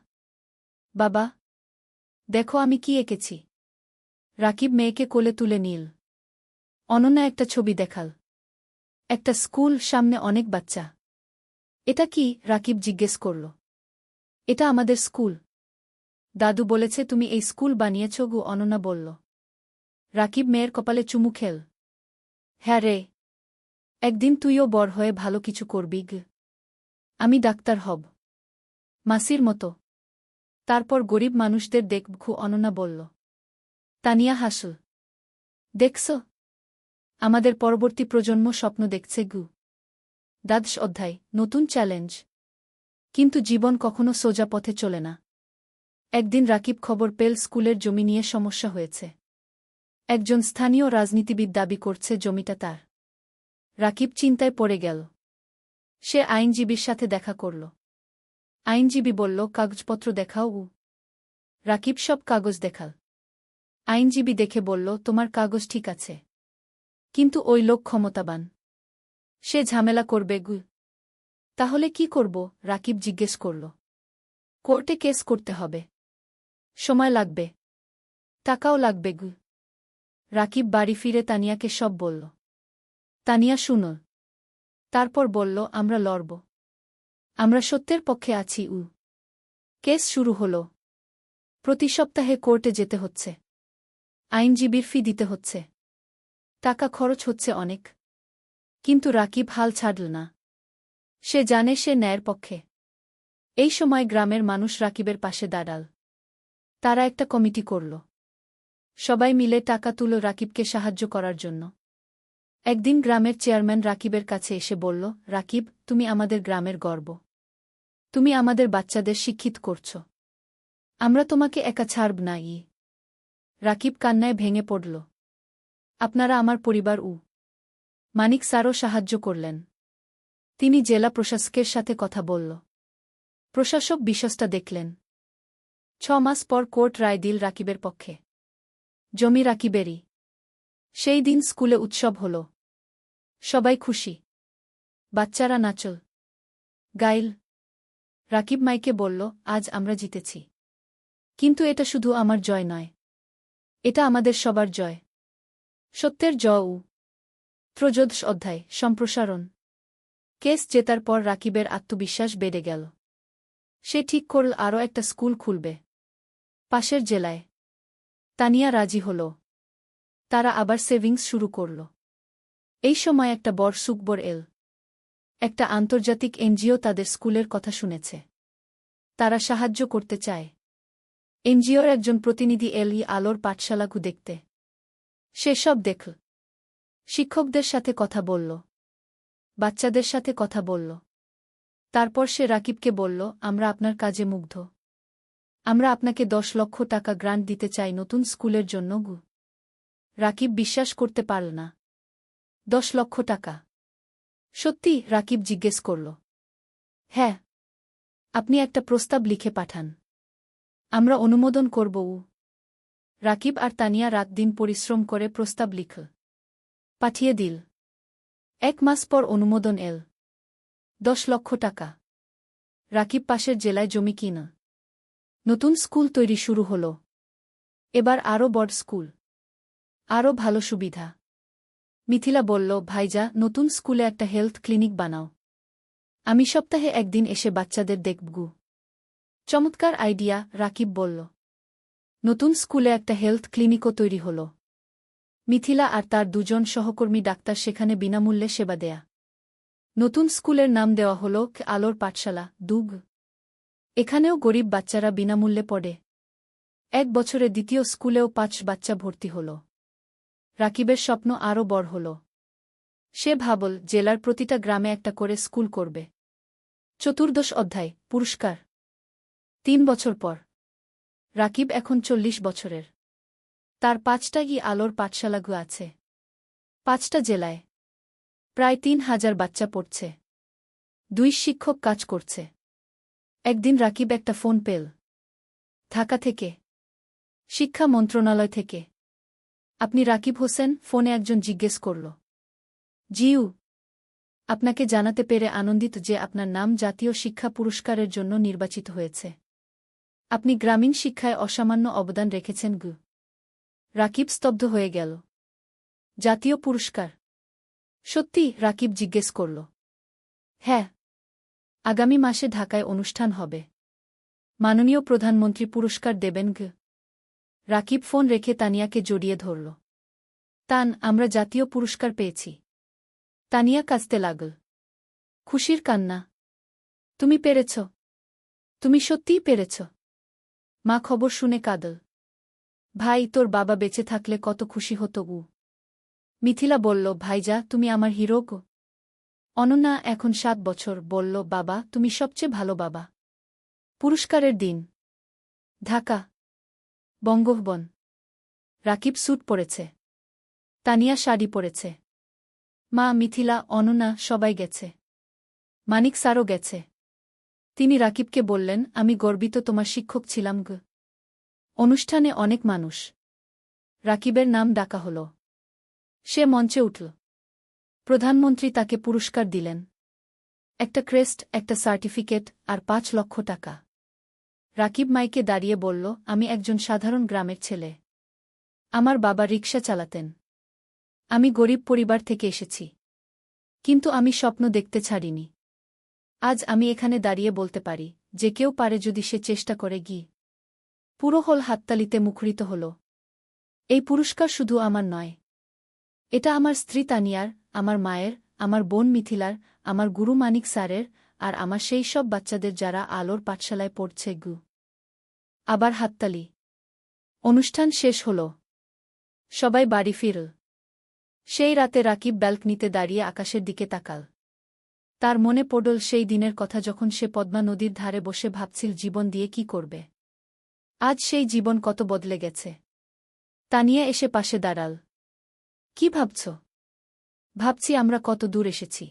বাবা, দেখো আমি কি এঁকেছি। রাকিব মেয়েকে কোলে তুলে নিল। অনন্যা একটা ছবি দেখাল। একটা স্কুল, সামনে অনেক বাচ্চা। এটা কি? রাকিব জিজ্ঞেস করল। এটা আমাদের স্কুল। দাদু বলেছে তুমি এই স্কুল বানিয়েছ। অনন্যা বলল। রাকিব মেয়ের কপালে চুমু খেল। হ্যাঁ রে, একদিন তুইও বড় হয়ে ভালো কিছু করবি। আমি ডাক্তার হব, মাসির মতো। তারপর গরিব মানুষদের দেখব। অনন্যা বলল। তানিয়া হাসল। দেখছ, আমাদের পরবর্তী প্রজন্ম স্বপ্ন দেখছে। দ্বাদশ অধ্যায়, নতুন চ্যালেঞ্জ। কিন্তু জীবন কখনো সোজা পথে চলে না। একদিন রাকিব খবর পেল স্কুলের জমি নিয়ে সমস্যা হয়েছে। একজন স্থানীয় রাজনীতিবিদ দাবি করছে জমিটা তার। রাকিব চিন্তায় পড়ে গেল। সে আইনজীবীর সাথে দেখা করল। আইনজীবী বলল, কাগজপত্র দেখাও। রাকিব সব কাগজ দেখাল। আইনজীবী দেখে বলল, তোমার কাগজ ঠিক আছে, কিন্তু ওই লোক ক্ষমতাবান। সে ঝামেলা করবে। তাহলে কি করব? রাকিব জিজ্ঞেস করল। কোর্টে কেস করতে হবে। সময় লাগবে, টাকাও লাগবে। রাকিব বাড়ি ফিরে তানিয়াকে সব বলল। তানিয়া শুনল। তারপর বলল, আমরা লড়ব। আমরা সত্যের পক্ষে আছি। কেস শুরু হল। প্রতি সপ্তাহে কোর্টে যেতে হচ্ছে। আইনজীবীর ফি দিতে হচ্ছে। টাকা খরচ হচ্ছে অনেক। কিন্তু রাকিব হাল ছাড়ল না। সে জানে সে ন্যায়ের পক্ষে। এই সময় গ্রামের মানুষ রাকিবের পাশে দাঁড়াল। তারা একটা কমিটি করল। সবাই মিলে টাকা তুলো রাকিবকে সাহায্য করার জন্য। একদিন গ্রামের চেয়ারম্যান রাকিবের কাছে এসে বলল, রাকিব, তুমি আমাদের গ্রামের গর্ব। তুমি আমাদের বাচ্চাদের শিক্ষিত করছ। আমরা তোমাকে একা ছাড়ব না। রাকিব কান্নায় ভেঙে পড়ল। আপনারা আমার পরিবার। মানিক স্যারও সাহায্য করলেন। তিনি জেলা প্রশাসকের সাথে কথা বলল। প্রশাসক বিষয়টা দেখলেন। 6 মাস পর কোর্ট রায় দিল রাকিবের পক্ষে। জমি রাকিবেরই। সেই দিন স্কুলে উৎসব হল। সবাই খুশি। বাচ্চারা নাচল, গাইল। রাকিব মাইকে বলল, আজ আমরা জিতেছি। কিন্তু এটা শুধু আমার জয় নয়। এটা আমাদের সবার জয়। সত্যের জয়। 13 অধ্যায় সম্প্রসারণ। কেস জেতার পর রাকিবের আত্মবিশ্বাস বেড়ে গেল। সে ঠিক করল আরও একটা স্কুল খুলবে, পাশের জেলায়। তানিয়া রাজি হল। তারা আবার সেভিংস শুরু করল। এই সময় একটা বড় সুখবর এল। একটা আন্তর্জাতিক এনজিও তাদের স্কুলের কথা শুনেছে। তারা সাহায্য করতে চায়। এনজিওর একজন প্রতিনিধি এল আলোর পাঠশালাকে দেখতে। সে সব দেখল। শিক্ষকদের সাথে কথা বলল। বাচ্চাদের সাথে কথা বলল। তারপর সে রাকিবকে বলল, আমরা আপনার কাজে মুগ্ধ। আমরা আপনাকে 10 লক্ষ টাকা গ্রান্ট দিতে চাই নতুন স্কুলের জন্য। রাকিব বিশ্বাস করতে পারল না। 10 লক্ষ টাকা? সত্যি? রাকিব জিজ্ঞেস করল। হ্যাঁ। আপনি একটা প্রস্তাব লিখে পাঠান। আমরা অনুমোদন করব। রাকিব আর তানিয়া রাত দিন পরিশ্রম করে প্রস্তাব লিখল। পাঠিয়ে দিল। 1 মাস পর অনুমোদন এল। 10 লক্ষ টাকা। রাকিব পাশের জেলায় জমি কিনা। নতুন স্কুল তৈরি শুরু হল। এবার আরও বড় স্কুল, আরও ভালো সুবিধা। মিথিলা বলল, ভাইজা, নতুন স্কুলে একটা হেলথ ক্লিনিক বানাও। আমি সপ্তাহে একদিন এসে বাচ্চাদের দেখব। চমৎকার আইডিয়া, রাকিব বলল। নতুন স্কুলে একটা হেলথ ক্লিনিকও তৈরি হল। মিথিলা আর তার 2 জন সহকর্মী ডাক্তার সেখানে বিনামূল্যে সেবা দেয়া। নতুন স্কুলের নাম দেওয়া হল আলোর পাঠশালা, দুগ। এখানেও গরিব বাচ্চারা বিনামূল্যে পড়ে। 1 বছরে দ্বিতীয় স্কুলেও 5 বাচ্চা ভর্তি হল। রাকিবের স্বপ্ন আরও বড় হল। সে ভাবল জেলার প্রতিটা গ্রামে একটা করে স্কুল করবে। 14 অধ্যায় পুরস্কার। 3 বছর পর রাকিব এখন 40 বছরের। তার 5টা আলোর পাঠশালাগু আছে। 5টা জেলায়। প্রায় 3000 বাচ্চা পড়ছে। 2 শিক্ষক কাজ করছে। একদিন রাকিব একটা ফোন পেল। ঢাকা থেকে। শিক্ষা মন্ত্রণালয় থেকে। আপনি রাকিব হোসেন? ফোনে একজন জিজ্ঞেস করল। জিউ। আপনাকে জানাতে পেরে আনন্দিত যে আপনার নাম জাতীয় শিক্ষা পুরস্কারের জন্য নির্বাচিত হয়েছে। আপনি গ্রামীণ শিক্ষায় অসামান্য অবদান রেখেছেন। রাকিব স্তব্ধ হয়ে গেল। জাতীয় পুরস্কার? সত্যি? রাকিব জিজ্ঞেস করল। হ্যাঁ। আগামী মাসে ঢাকায় অনুষ্ঠান হবে। মাননীয় প্রধানমন্ত্রী পুরস্কার দেবেন। রাকিব ফোন রেখে তানিয়াকে জড়িয়ে ধরল। তান, আমরা জাতীয় পুরস্কার পেয়েছি। তানিয়া কাঁদতে লাগল। খুশির কান্না। তুমি পেরেছ। তুমি সত্যিই পেরেছ। মা খবর শুনে কাঁদল। ভাই, তোর বাবা বেঁচে থাকলে কত খুশি হতো। মিথিলা বলল, ভাইজা, তুমি আমার হিরো গো। অনন্যা, এখন 7 বছর, বলল, বাবা, তুমি সবচেয়ে ভালো বাবা। পুরস্কারের দিন। ঢাকা, বঙ্গভবন। রাকিব স্যুট পরেছে। তানিয়া শাড়ি পরেছে। মা, মিথিলা, অনন্যা সবাই গেছে। মানিক স্যারও গেছে। তিনি রাকিবকে বললেন, আমি গর্বিত তোমার শিক্ষক ছিলাম। অনুষ্ঠানে অনেক মানুষ। রাকিবের নাম ডাকা হল। সে মঞ্চে উঠল। প্রধানমন্ত্রী তাকে পুরস্কার দিলেন। একটা ক্রেস্ট, একটা সার্টিফিকেট আর 5 লক্ষ টাকা। রাকিব মাইকে দাঁড়িয়ে বলল, আমি একজন সাধারণ গ্রামের ছেলে। আমার বাবা রিকশা চালাতেন। আমি গরিব পরিবার থেকে এসেছি। কিন্তু আমি স্বপ্ন দেখতে ছাড়িনি। আজ আমি এখানে দাঁড়িয়ে বলতে পারি যে কেউ পারে যদি সে চেষ্টা করে গি। পুরো হল হাততালিতে মুখরিত হল। এই পুরস্কার শুধু আমার নয়। এটা আমার স্ত্রী তানিয়ার, আমার মায়ের, আমার বোন মিথিলার, আমার গুরু মানিক স্যারের, আর আমার সেই সব বাচ্চাদের যারা আলোর পাঠশালায় পড়ছে গু। আবার হাততালি। অনুষ্ঠান শেষ হল। সবাই বাড়ি ফিরল। সেই রাতে রাকিব ব্যালকনিতে দাঁড়িয়ে আকাশের দিকে তাকাল। তার মনে পড়ল সেই দিনের কথা যখন সে পদ্মা নদীর ধারে বসে ভাবছিল জীবন দিয়ে কি করবে। আজ সেই জীবন কত বদলে গেছে। তানিয়া এসে পাশে দাঁড়াল। কি ভাবছ? ভাবছি আমরা কত দূর এসেছি।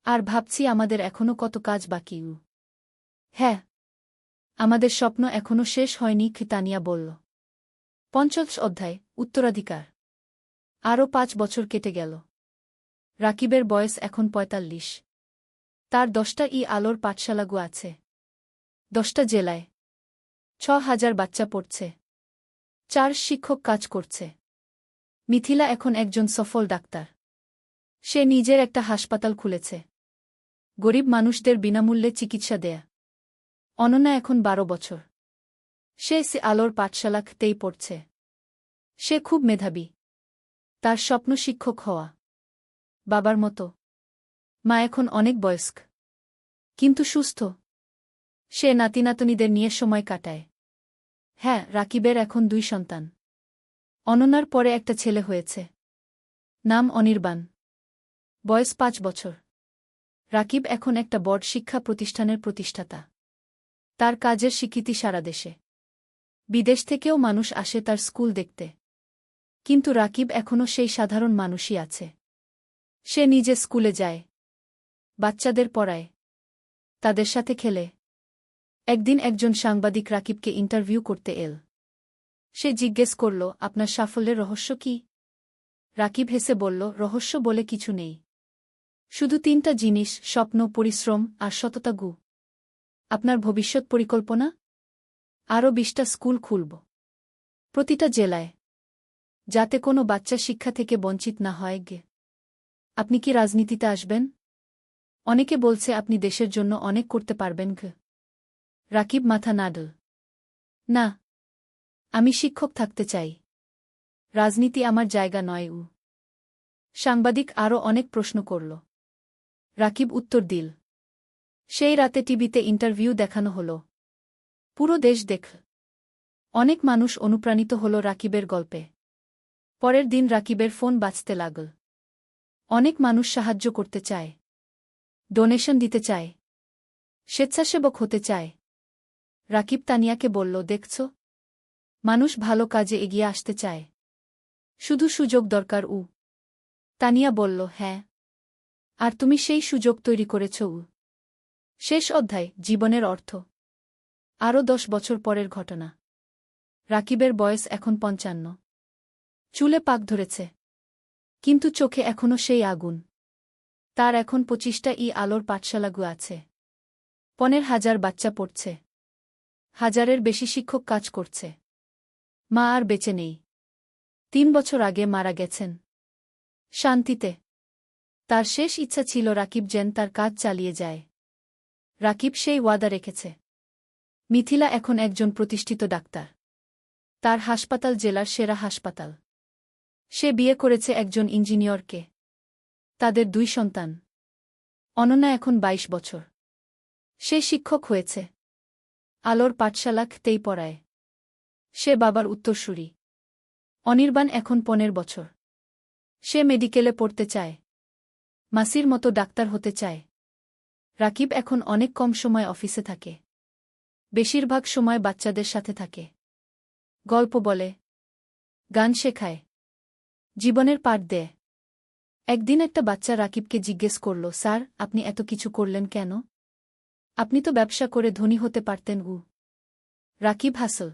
আর ভাবছি আমাদের এখনো কত কাজ বাকি। হ্যাঁ, আমাদের স্বপ্ন এখনো শেষ হয়নি, তানিয়া বলল। ৫০ অধ্যায়, উত্তরাধিকার। আরও ৫ বছর কেটে গেল। রাকিবের বয়স এখন ৪৫। তার ১০টা আলোর পাঠশালাগু আছে। ১০টা জেলায়। ৬,০০০ বাচ্চা পড়ছে। ৪ শিক্ষক কাজ করছে। মিথিলা এখন একজন সফল ডাক্তার। সে নিজের একটা হাসপাতাল খুলেছে। গরিব মানুষদের বিনামূল্যে চিকিৎসা দেয়া। অনন্যা এখন ১২ বছর। সে আলোর পাঠশালাতেই পড়ছে। সে খুব মেধাবী। তার স্বপ্ন শিক্ষক হওয়া। বাবার মতো। মা এখন অনেক বয়স্ক, কিন্তু সুস্থ। সে নাতিনাতনীদের নিয়ে সময় কাটায়। হ্যাঁ, রাকিবের এখন ২ সন্তান। অনন্যার পরে একটা ছেলে হয়েছে। নাম অনির্বাণ। বয়স ৫ বছর। রাকিব এখন একটা বড় শিক্ষা প্রতিষ্ঠানের প্রতিষ্ঠাতা। তার কাজের স্বীকৃতি সারা দেশে। বিদেশ থেকেও মানুষ আসে তার স্কুল দেখতে। কিন্তু রাকিব এখনও সেই সাধারণ মানুষই আছে। সে নিজে স্কুলে যায়। বাচ্চাদের পড়ায়। তাদের সাথে খেলে। একদিন একজন সাংবাদিক রাকিবকে ইন্টারভিউ করতে এল। সে জিজ্ঞেস করল, আপনার সাফল্যের রহস্য কি? রাকিব হেসে বলল, রহস্য বলে কিছু নেই। শুধু ৩টা জিনিস, স্বপ্ন, পরিশ্রম আর সততা গু। আপনার ভবিষ্যৎ পরিকল্পনা? আরও ২০টা স্কুল খুলব। প্রতিটা জেলায়। যাতে কোনো বাচ্চা শিক্ষা থেকে বঞ্চিত না হয় গে। আপনি কি রাজনীতিতে আসবেন? অনেকে বলছে আপনি দেশের জন্য অনেক করতে পারবেন গে। রাকিব মাথা নাড়ল। না, আমি শিক্ষক থাকতে চাই। রাজনীতি আমার জায়গা নয়। সাংবাদিক আরও অনেক প্রশ্ন করল। রাকিব উত্তর দিল। সেই রাতে টিভিতে ইন্টারভিউ দেখানো হল। পুরো দেশ দেখল। অনেক মানুষ অনুপ্রাণিত হল রাকিবের গল্পে। পরের দিন রাকিবের ফোন বাজতে লাগল। অনেক মানুষ সাহায্য করতে চায়। ডোনেশন দিতে চায়। স্বেচ্ছাসেবক হতে চায়। রাকিব তানিয়াকে বলল, দেখছ? মানুষ ভালো কাজে এগিয়ে আসতে চায়। শুধু সুযোগ দরকার। তানিয়া বলল, হ্যাঁ। আর তুমি সেই সুযোগ তৈরি করেছ। শেষ অধ্যায়, জীবনের অর্থ। আরও ১০ বছর পরের ঘটনা। রাকিবের বয়স এখন ৫৫। চুলে পাক ধরেছে। কিন্তু চোখে এখনও সেই আগুন। তার এখন ২৫টা আলোর পাঠশালাগু আছে। ১৫,০০০ বাচ্চা পড়ছে। ১,০০০-এর বেশি শিক্ষক কাজ করছে। মা আর বেঁচে নেই। ৩ বছর আগে মারা গেছেন। শান্তিতে। তার শেষ ইচ্ছা ছিল রাকিব যেন তার কাজ চালিয়ে যায়। রাকিব সেই ওয়াদা রেখেছে। মিথিলা এখন একজন প্রতিষ্ঠিত ডাক্তার। তার হাসপাতাল জেলার সেরা হাসপাতাল। সে বিয়ে করেছে একজন ইঞ্জিনিয়রকে। তাদের ২ সন্তান। অনন্যা এখন ২২ বছর। সে শিক্ষক হয়েছে। আলোর পাঠশালাতেই পড়ায়। সে বাবার উত্তরসূরি। অনির্বাণ এখন ১৫ বছর। সে মেডিকেলে পড়তে চায়। মাসির মতো ডাক্তার হতে চায়। রাকিব এখন অনেক কম সময় অফিসে থাকে। বেশিরভাগ সময় বাচ্চাদের সাথে থাকে। গল্প বলে। গান শেখায়। জীবনের পাঠ দেয়। একদিন একটা বাচ্চা রাকিবকে জিজ্ঞেস করল, স্যার, আপনি এত কিছু করলেন কেন? আপনি তো ব্যবসা করে ধনী হতে পারতেন। রাকিব হাসল।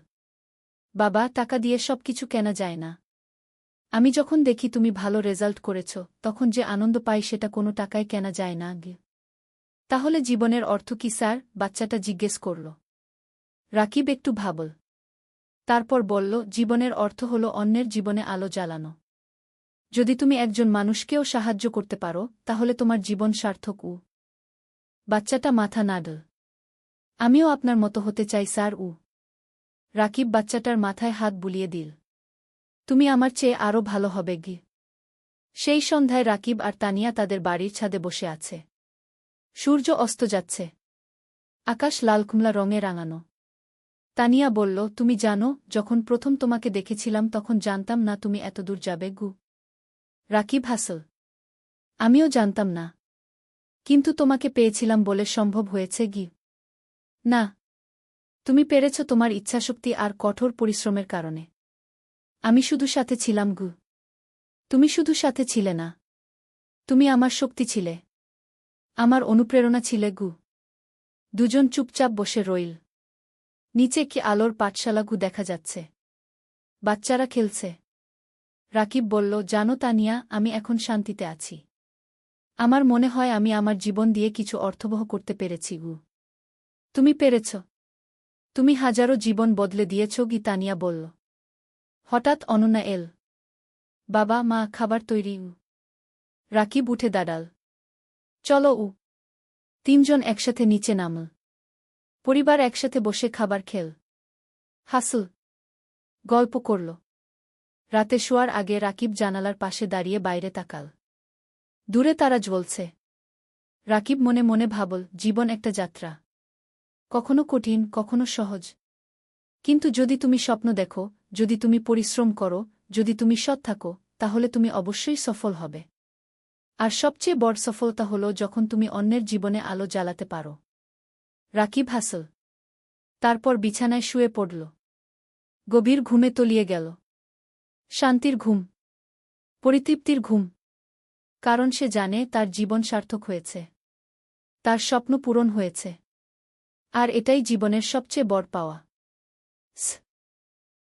বাবা, টাকা দিয়ে সব কিছু কেনা যায় না। আমি যখন দেখি তুমি ভালো রেজাল্ট করেছ, তখন যে আনন্দ পাই সেটা কোনো টাকায় কেনা যায় না। তাহলে জীবনের অর্থ কি স্যার? বাচ্চাটা জিজ্ঞেস করল। রাকিব একটু ভাবল। তারপর বলল, জীবনের অর্থ হল অন্যের জীবনে আলো জ্বালানো। যদি তুমি একজন মানুষকেও সাহায্য করতে পারো তাহলে তোমার জীবন সার্থক। বাচ্চাটা মাথা নাড়ল। আমিও আপনার মতো হতে চাই স্যার। রাকিব বাচ্চাটার মাথায় হাত বুলিয়ে দিল। তুমি আমার চেয়ে আরও ভালো হবে গি। সেই সন্ধ্যায় রাকিব আর তানিয়া তাদের বাড়ির ছাদে বসে আছে। সূর্য অস্ত যাচ্ছে। আকাশ লালকুমলা রঙে রাঙানো। তানিয়া বলল, তুমি জানো, যখন প্রথম তোমাকে দেখেছিলাম তখন জানতাম না তুমি এতদূর যাবে গু। রাকিব হাসল। আমিও জানতাম না। কিন্তু তোমাকে পেয়েছিলাম বলে সম্ভব হয়েছে গি। না, তুমি পেরেছ তোমার ইচ্ছাশক্তি আর কঠোর পরিশ্রমের কারণে। আমি শুধু সাথে ছিলাম গু। তুমি শুধু সাথে ছিলে না, তুমি আমার শক্তি ছিলে, আমার অনুপ্রেরণা ছিলে গু। দুজন চুপচাপ বসে রইল। নিচে কি আলোর পাঠশালা গু দেখা যাচ্ছে। বাচ্চারা খেলছে। রাকিব বলল, জানো তানিয়া, আমি এখন শান্তিতে আছি। আমার মনে হয় আমি আমার জীবন দিয়ে কিছু অর্থবহ করতে পেরেছি গু। তুমি পেরেছ। তুমি হাজারো জীবন বদলে দিয়েছ গি, তানিয়া বলল। হঠাৎ অনন্যা এল। বাবা, মা, খাবার তৈরি। রাকিব উঠে দাঁড়াল। চলো। তিনজন একসাথে নিচে নামল। পরিবার একসাথে বসে খাবার খেল, হাসল, গল্প করল। রাতে শোয়ার আগে রাকিব জানালার পাশে দাঁড়িয়ে বাইরে তাকাল। দূরে তারা জ্বলছে। রাকিব মনে মনে ভাবল, জীবন একটা যাত্রা, কখনো কঠিন, কখনো সহজ। কিন্তু যদি তুমি স্বপ্ন দেখো, যদি তুমি পরিশ্রম করো, যদি তুমি সৎ থাকো, তাহলে তুমি অবশ্যই সফল হবে। আর সবচেয়ে বড় সফলতা হলো যখন তুমি অন্যের জীবনে আলো জ্বালাতে পারো। রাকিব হাসল। তারপর বিছানায় শুয়ে পড়ল। গভীর ঘুমে তলিয়ে গেল। শান্তির ঘুম, পরিতৃপ্তির ঘুম। কারণ সে জানে তার জীবন সার্থক হয়েছে, তার স্বপ্ন পূরণ হয়েছে। আর এটাই জীবনের সবচেয়ে বড় পাওয়া।